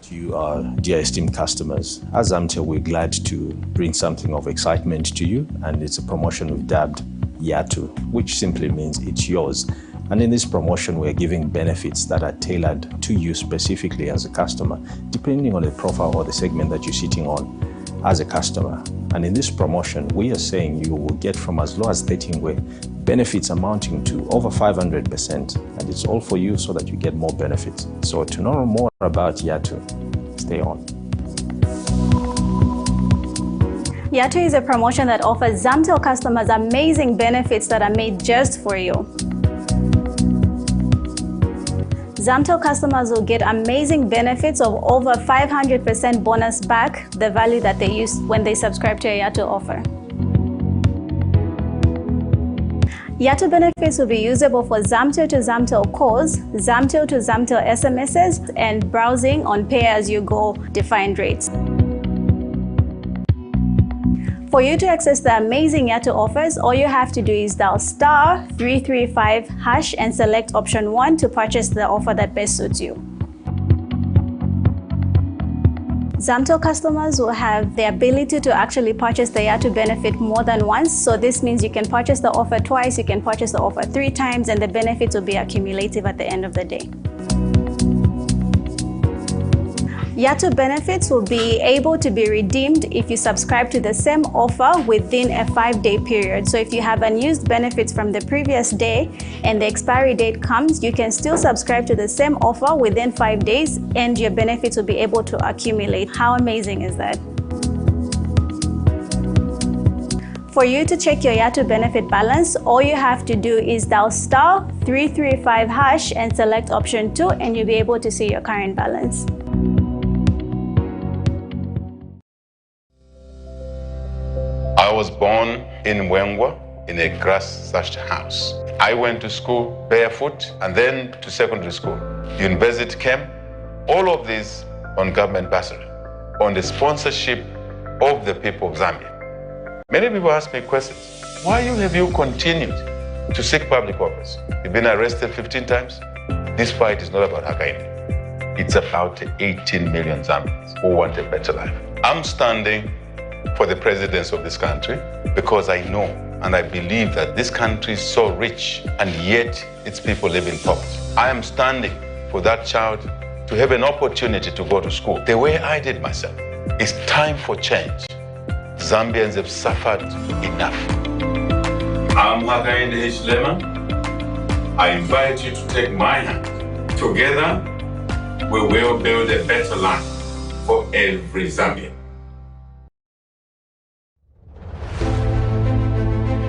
To you, our dear esteemed customers, as ZAMTEL, we're glad to bring something of excitement to you, and it's a promotion we've dubbed YATU, which simply means it's yours. And in this promotion, we're giving benefits that are tailored to you specifically as a customer, depending on the profile or the segment that you're sitting on as a customer. And in this promotion, we are saying you will get from as low as 13 way benefits amounting to over 500%, and it's all for you so that you get more benefits. So to know more about YATU, stay on. YATU is a promotion that offers ZAMTEL customers amazing benefits that are made just for you. ZAMTEL customers will get amazing benefits of over 500% bonus back the value that they use when they subscribe to a YATU offer. YATU benefits will be usable for ZAMTEL to ZAMTEL calls, ZAMTEL to ZAMTEL SMSs, and browsing on pay-as-you-go defined rates. For you to access the amazing YATU offers, all you have to do is dial *335# and select option 1 to purchase the offer that best suits you. ZAMTEL customers will have the ability to actually purchase the YATU benefit more than once. So this means you can purchase the offer twice, you can purchase the offer 3 times, and the benefits will be accumulative at the end of the day. YATU benefits will be able to be redeemed if you subscribe to the same offer within a 5-day period. So if you have unused benefits from the previous day and the expiry date comes, you can still subscribe to the same offer within 5 days and your benefits will be able to accumulate. How amazing is that? For you to check your Yato benefit balance, all you have to do is dial *335# and select option 2, and you'll be able to see your current balance. I was born in Mwengwa in a grass-thatched house. I went to school barefoot and then to secondary school. University came, all of these on government bursary, on the sponsorship of the people of Zambia. Many people ask me questions. Why have you continued to seek public office? You've been arrested 15 times. This fight is not about Hakainde. It's about 18 million Zambians who want a better life. I'm standing for the presidency of this country because I know and I believe that this country is so rich and yet its people live in poverty. I am standing for that child to have an opportunity to go to school the way I did myself. It's time for change. Zambians have suffered enough. I'm Hakainde Hichilema. I invite you to take my hand. Together, we will build a better life for every Zambian.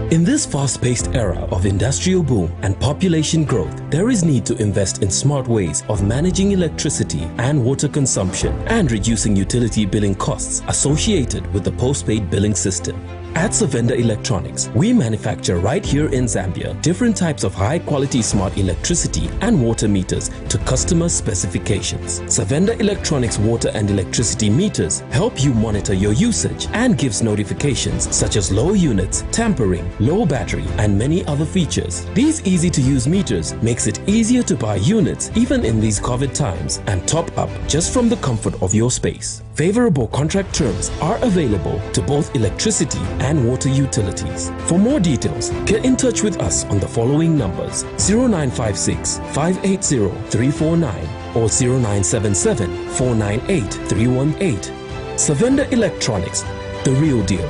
In this fast-paced era of industrial boom and population growth, there is need to invest in smart ways of managing electricity and water consumption and reducing utility billing costs associated with the postpaid billing system. At Savenda Electronics, we manufacture right here in Zambia different types of high-quality smart electricity and water meters to customer specifications. Savenda Electronics water and electricity meters help you monitor your usage and gives notifications such as low units, tampering, low battery, and many other features. These easy-to-use meters makes it easier to buy units even in these COVID times and top up just from the comfort of your space. Favorable contract terms are available to both electricity and water utilities. For more details, get in touch with us on the following numbers: 0956 580 349 or 0977 498 318. Savenda Electronics, the real deal.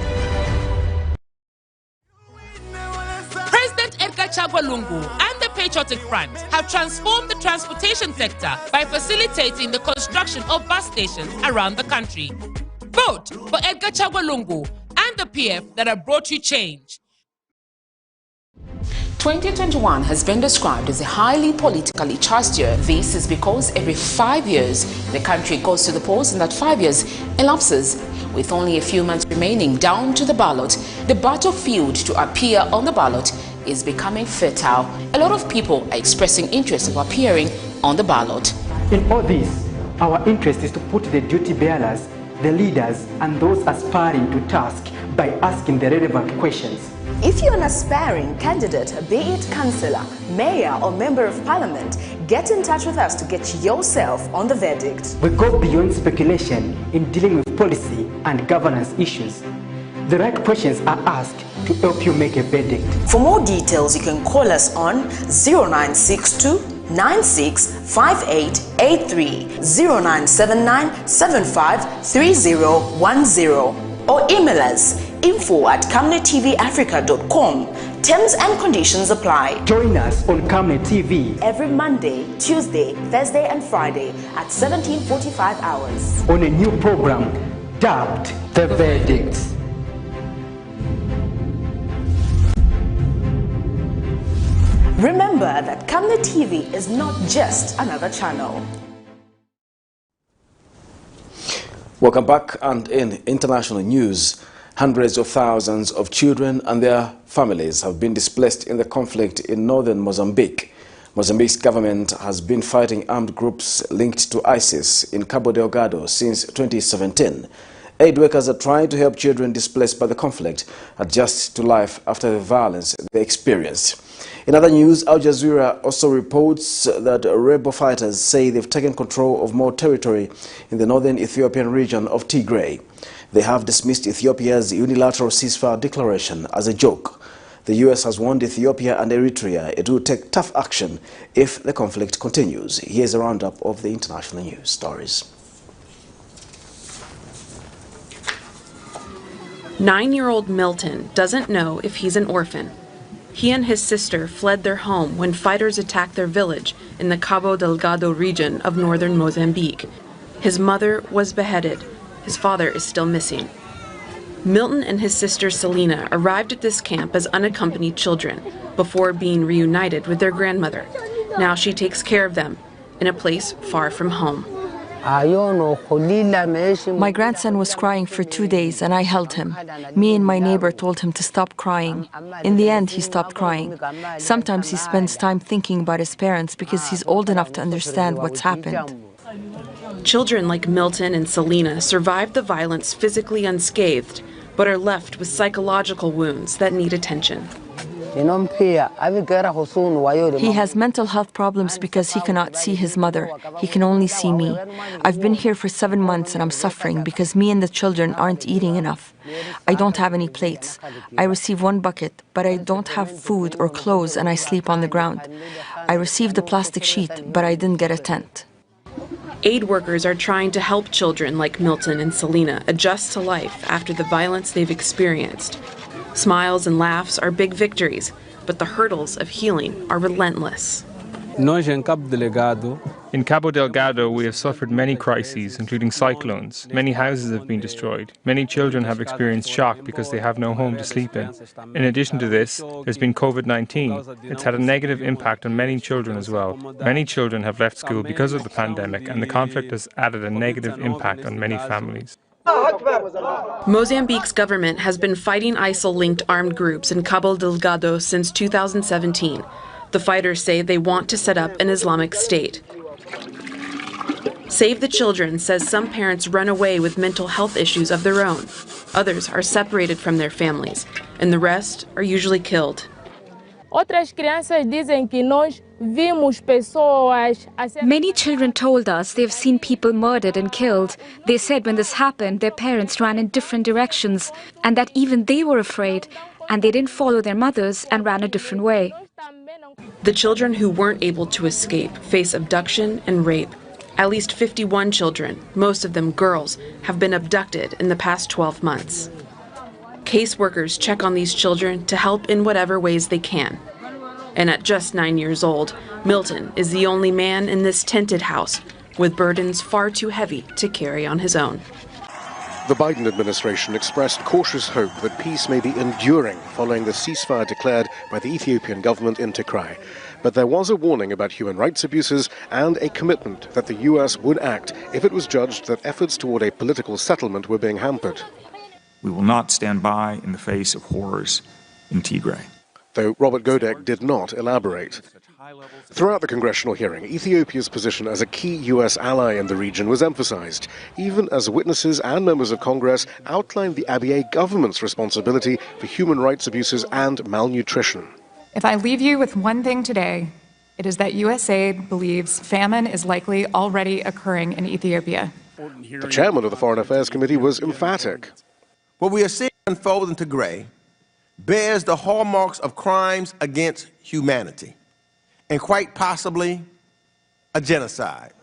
Chagwalungu and the Patriotic Front have transformed the transportation sector by facilitating the construction of bus stations around the country. Vote for Edgar Chagwalungu and the PF that have brought you change. 2021 has been described as a highly politically charged year. This is because every 5 years the country goes to the polls, and that 5 years elapses with only a few months remaining down to the ballot. The battlefield to appear on the ballot is becoming fertile. A lot of people are expressing interest of appearing on the ballot. In all this, our interest is to put the duty bearers, the leaders, and those aspiring to task by asking the relevant questions. If you're an aspiring candidate, be it councillor, mayor, or member of parliament, get in touch with us to get yourself on the verdict. We go beyond speculation in dealing with policy and governance issues. The right questions are asked to help you make a verdict. For more details, you can call us on 0962 965883, 0979 753010, or email us info@camnettvafrica.com. Terms and conditions apply. Join us on Camnet TV every Monday, Tuesday, Thursday, and Friday at 17:45 hours on a new program dubbed The Verdict. Remember that Camnet TV is not just another channel. Welcome back, and in international news, hundreds of thousands of children and their families have been displaced in the conflict in northern Mozambique. Mozambique's government has been fighting armed groups linked to ISIS in Cabo Delgado since 2017. Aid workers are trying to help children displaced by the conflict adjust to life after the violence they experienced. In other news, Al Jazeera also reports that rebel fighters say they've taken control of more territory in the northern Ethiopian region of Tigray. They have dismissed Ethiopia's unilateral ceasefire declaration as a joke. The U.S. has warned Ethiopia and Eritrea it will take tough action if the conflict continues. Here's a roundup of the international news stories. 9-year-old Milton doesn't know if he's an orphan. He and his sister fled their home when fighters attacked their village in the Cabo Delgado region of northern Mozambique. His mother was beheaded. His father is still missing. Milton and his sister Selena arrived at this camp as unaccompanied children before being reunited with their grandmother. Now she takes care of them in a place far from home. My grandson was crying for 2 days and I held him. Me and my neighbor told him to stop crying. In the end, he stopped crying. Sometimes he spends time thinking about his parents because he's old enough to understand what's happened. Children like Milton and Selena survived the violence physically unscathed, but are left with psychological wounds that need attention. He has mental health problems because he cannot see his mother. He can only see me. I've been here for 7 months and I'm suffering because me and the children aren't eating enough. I don't have any plates. I receive 1 bucket, but I don't have food or clothes and I sleep on the ground. I received a plastic sheet, but I didn't get a tent. Aid workers are trying to help children like Milton and Selena adjust to life after the violence they've experienced. Smiles and laughs are big victories, but the hurdles of healing are relentless. In Cabo Delgado, we have suffered many crises, including cyclones. Many houses have been destroyed. Many children have experienced shock because they have no home to sleep in. In addition to this, there's been COVID-19. It's had a negative impact on many children as well. Many children have left school because of the pandemic, and the conflict has added a negative impact on many families. Mozambique's government has been fighting ISIL-linked armed groups in Cabo Delgado since 2017. The fighters say they want to set up an Islamic State. Save the Children says some parents run away with mental health issues of their own. Others are separated from their families, and the rest are usually killed. Many children told us they've seen people murdered and killed. They said when this happened, their parents ran in different directions, and that even they were afraid, and they didn't follow their mothers and ran a different way. The children who weren't able to escape face abduction and rape. At least 51 children, most of them girls, have been abducted in the past 12 months. Caseworkers check on these children to help in whatever ways they can. And at just 9 years old, Milton is the only man in this tented house with burdens far too heavy to carry on his own. The Biden administration expressed cautious hope that peace may be enduring following the ceasefire declared by the Ethiopian government in Tigray. But there was a warning about human rights abuses and a commitment that the U.S. would act if it was judged that efforts toward a political settlement were being hampered. We will not stand by in the face of horrors in Tigray. Though Robert Godek did not elaborate. Throughout the congressional hearing, Ethiopia's position as a key U.S. ally in the region was emphasized, even as witnesses and members of Congress outlined the Abiy government's responsibility for human rights abuses and malnutrition. If I leave you with one thing today, it is that USAID believes famine is likely already occurring in Ethiopia. The chairman of the Foreign Affairs Committee was emphatic. What we are seeing unfold in Tigray bears the hallmarks of crimes against humanity, and quite possibly a genocide.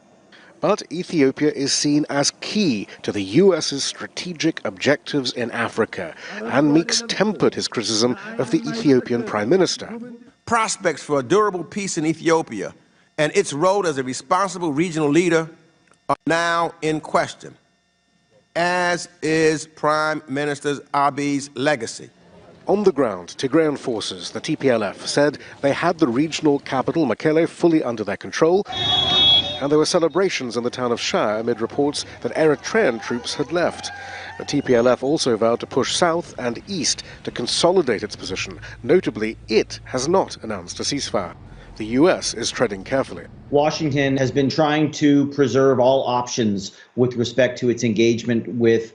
But Ethiopia is seen as key to the U.S.'s strategic objectives in Africa, and Meeks tempered his criticism of the Ethiopian Prime Minister. Prospects for a durable peace in Ethiopia and its role as a responsible regional leader are now in question, as is Prime Minister Abiy's legacy. On the ground, Tigrayan forces, the TPLF, said they had the regional capital, Mekelle, fully under their control, and there were celebrations in the town of Shire amid reports that Eritrean troops had left. The TPLF also vowed to push south and east to consolidate its position. Notably, it has not announced a ceasefire. The U.S. is treading carefully. Washington has been trying to preserve all options with respect to its engagement with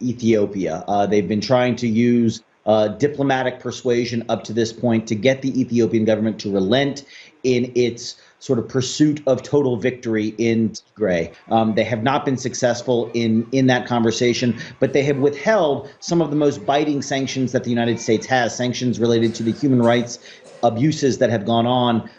Ethiopia. They've been trying to use diplomatic persuasion up to this point to get the Ethiopian government to relent in its sort of pursuit of total victory in Tigray. They have not been successful in that conversation, but they have withheld some of the most biting sanctions that the United States has, sanctions related to the human rights abuses that have gone on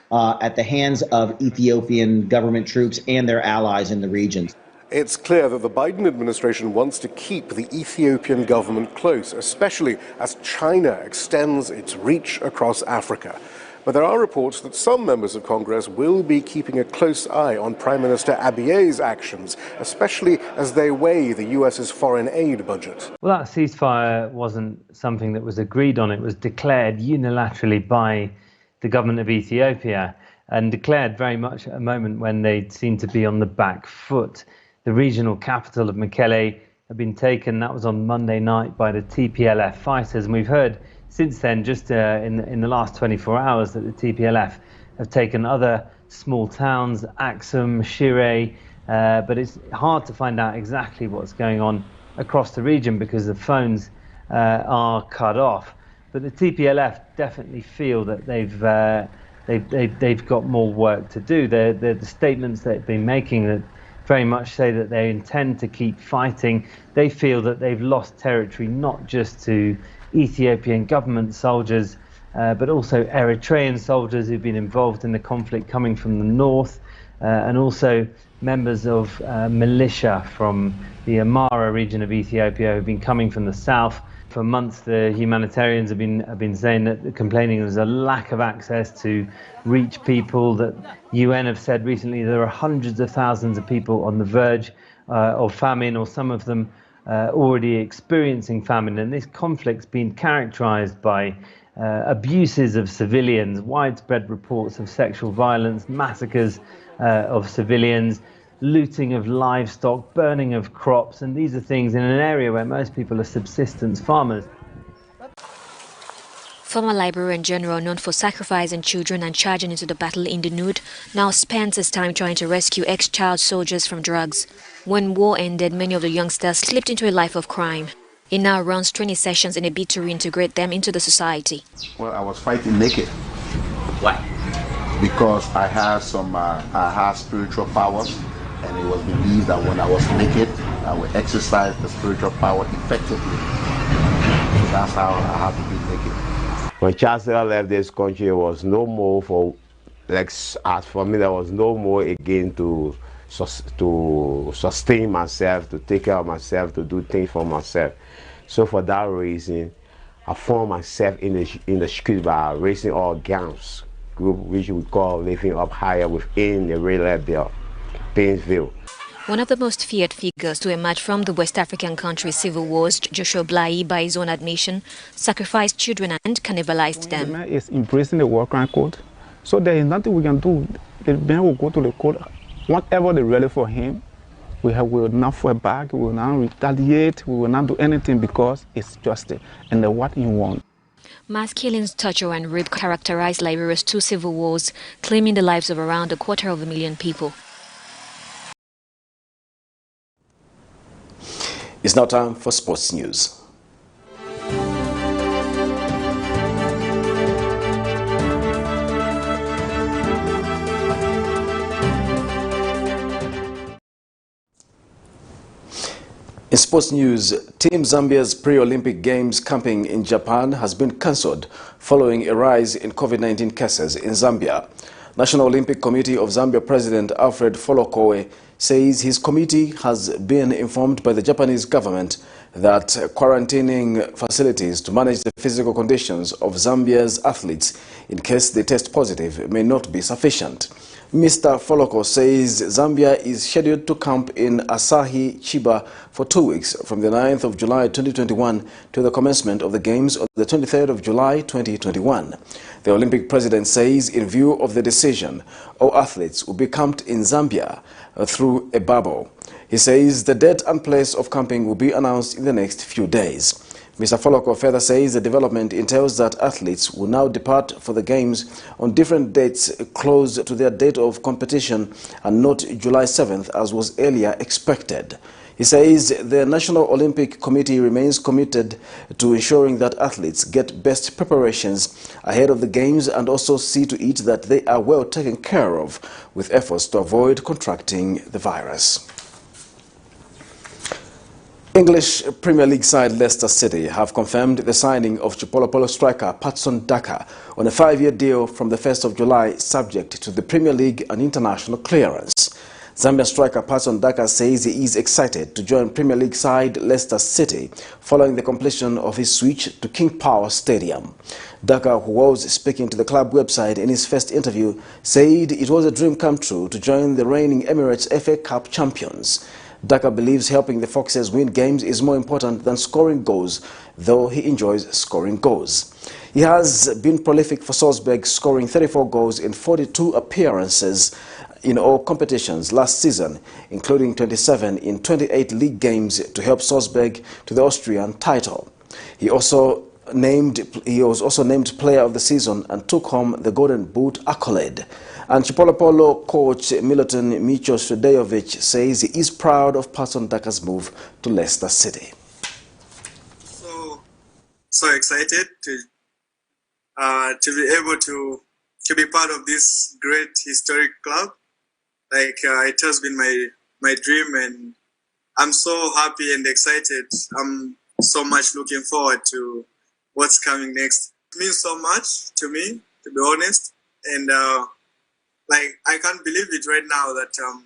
at the hands of Ethiopian government troops and their allies in the region. It's clear that the Biden administration wants to keep the Ethiopian government close, especially as China extends its reach across Africa. But there are reports that some members of Congress will be keeping a close eye on Prime Minister Abiye's actions, especially as they weigh the US's foreign aid budget. Well, that ceasefire wasn't something that was agreed on. It was declared unilaterally by the government of Ethiopia, and declared very much at a moment when they seemed to be on the back foot. The regional capital of Mekelle had been taken. That was on Monday night by the TPLF fighters, and we've heard since then, just in the last 24 hours, that the TPLF have taken other small towns, Axum, Shire, but it's hard to find out exactly what's going on across the region because the phones are cut off. But the TPLF definitely feel that they've got more work to do. The statements they've been making that very much say that they intend to keep fighting. They feel that they've lost territory not just to Ethiopian government soldiers, but also Eritrean soldiers who've been involved in the conflict coming from the north, and also members of militia from the Amara region of Ethiopia who've been coming from the south. For months, the humanitarians have been saying that, complaining there's a lack of access to reach people. That UN have said recently there are hundreds of thousands of people on the verge of famine, or some of them already experiencing famine. And this conflict's been characterized by abuses of civilians, widespread reports of sexual violence, massacres of civilians, looting of livestock, burning of crops, and these are things in an area where most people are subsistence farmers. Former librarian general known for sacrificing children and charging into the battle in the nude now spends his time trying to rescue ex-child soldiers from drugs. When war ended, many of the youngsters slipped into a life of crime. He now runs training sessions in a bid to reintegrate them into the society. Well, I was fighting naked. Why? Because I had spiritual powers, and it was believed that when I was naked, I would exercise the spiritual power effectively. So that's how I had to be naked. When Chancellor left this country, it was no more for, like, as for me, there was no more again to sustain myself, to take care of myself, to do things for myself. So for that reason, I found myself in the street by raising all gangs group, which we call Living Up Higher within the Red Label, Painesville. One of the most feared figures to emerge from the West African country's civil wars, Joshua Blai, by his own admission, sacrificed children and cannibalized them. The man is embracing the war crime code, so there is nothing we can do. The man will go to the court, whatever they ready for him, we will not fight back, we will not retaliate, we will not do anything because it's justice and what he wants. Mass killings, torture and rape characterized Liberia's two civil wars, claiming the lives of around 250,000 people. It's now time for sports news. In sports news, Team Zambia's pre-Olympic Games camping in Japan has been cancelled following a rise in COVID-19 cases in Zambia. National Olympic Committee of Zambia President Alfred Folokowe says his committee has been informed by the Japanese government that quarantining facilities to manage the physical conditions of Zambia's athletes in case they test positive may not be sufficient. Mr. Foloko says Zambia is scheduled to camp in Asahi, Chiba for 2 weeks from the 9th of July 2021 to the commencement of the Games on the 23rd of July 2021. The Olympic president says in view of the decision, all athletes will be camped in Zambia through a bubble. He says the date and place of camping will be announced in the next few days. Mr. Foloko further says the development entails that athletes will now depart for the Games on different dates close to their date of competition and not July 7th as was earlier expected. He says the National Olympic Committee remains committed to ensuring that athletes get best preparations ahead of the Games and also see to it that they are well taken care of with efforts to avoid contracting the virus. English Premier League side Leicester City have confirmed the signing of CHIPOLOPOLO striker PATSON DAKA on a 5-year deal from the 1st of July subject to the Premier League and international clearance. Zambia striker PATSON DAKA says he is excited to join Premier League side Leicester City following the completion of his switch to King Power Stadium. DAKA, who was speaking to the club website in his first interview, said it was a dream come true to join the reigning Emirates FA Cup champions. DAKA believes helping the Foxes win games is more important than scoring goals, though he enjoys scoring goals. He has been prolific for Salzburg, scoring 34 goals in 42 appearances in all competitions last season, including 27 in 28 league games to help Salzburg to the Austrian title. He was also named Player of the Season and took home the Golden Boot accolade. And CHIPOLOPOLO coach Milutin Micho-Sredejovic says he is proud of PATSON DAKA's move to Leicester City. So excited to be able to be part of this great historic club. It has been my dream, and I'm so happy and excited. I'm so much looking forward to what's coming next. It means so much to me, to be honest, and I can't believe it right now that I'm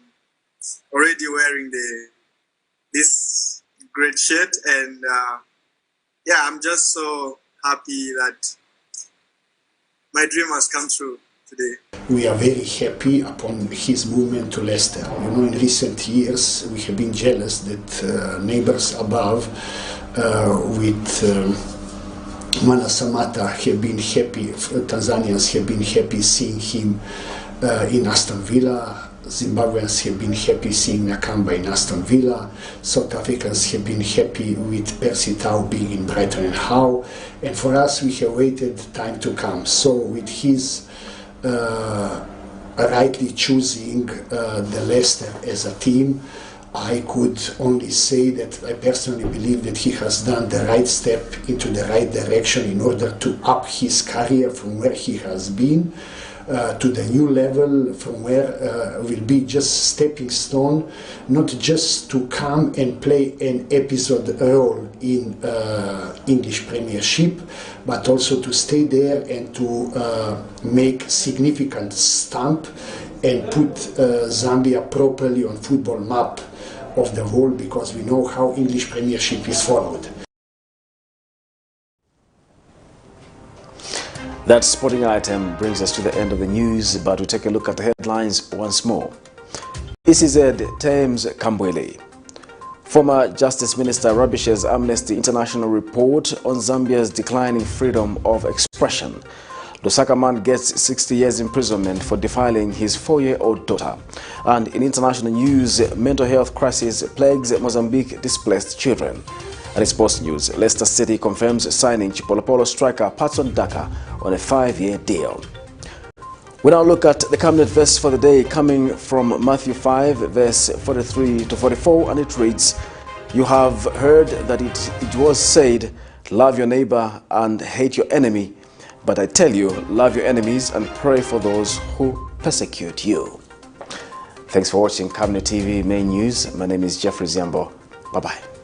already wearing this great shirt, and yeah, I'm just so happy that my dream has come true today. We are very happy upon his movement to Leicester. You know, in recent years we have been jealous that neighbors above with Mana Samata have been happy, Tanzanians have been happy seeing him in Aston Villa. Zimbabweans have been happy seeing Nakamba in Aston Villa. South Africans have been happy with Percy Tau being in Brighton and Hove. And for us, we have waited time to come. So with his rightly choosing the Leicester as a team, I could only say that I personally believe that he has done the right step into the right direction in order to up his career from where he has been to the new level, from where will be just stepping stone, not just to come and play an episode role in English Premiership, but also to stay there and to make significant stamp and put Zambia properly on football map of the world, because we know how English Premiership is followed. That sporting item brings us to the end of the news, but we take a look at the headlines once more. ECZ TAMES KAMBWILI. Former Justice Minister rubbishes Amnesty International report on Zambia's declining freedom of expression. LUSAKA man gets 60 years imprisonment for defiling his 4-year-old daughter. And in international news, mental health crisis plagues Mozambique displaced children. And in sports news, Leicester City confirms signing CHIPOLOPOLO striker PATSON DAKA on a 5-year deal. We now look at the Camnet verse for the day, coming from Matthew 5, verse 43 to 44, and it reads, "You have heard that it was said, love your neighbor and hate your enemy. But I tell you, love your enemies and pray for those who persecute you." Thanks for watching Camnet TV Main News. My name is Jeffrey Ziambo. Bye-bye.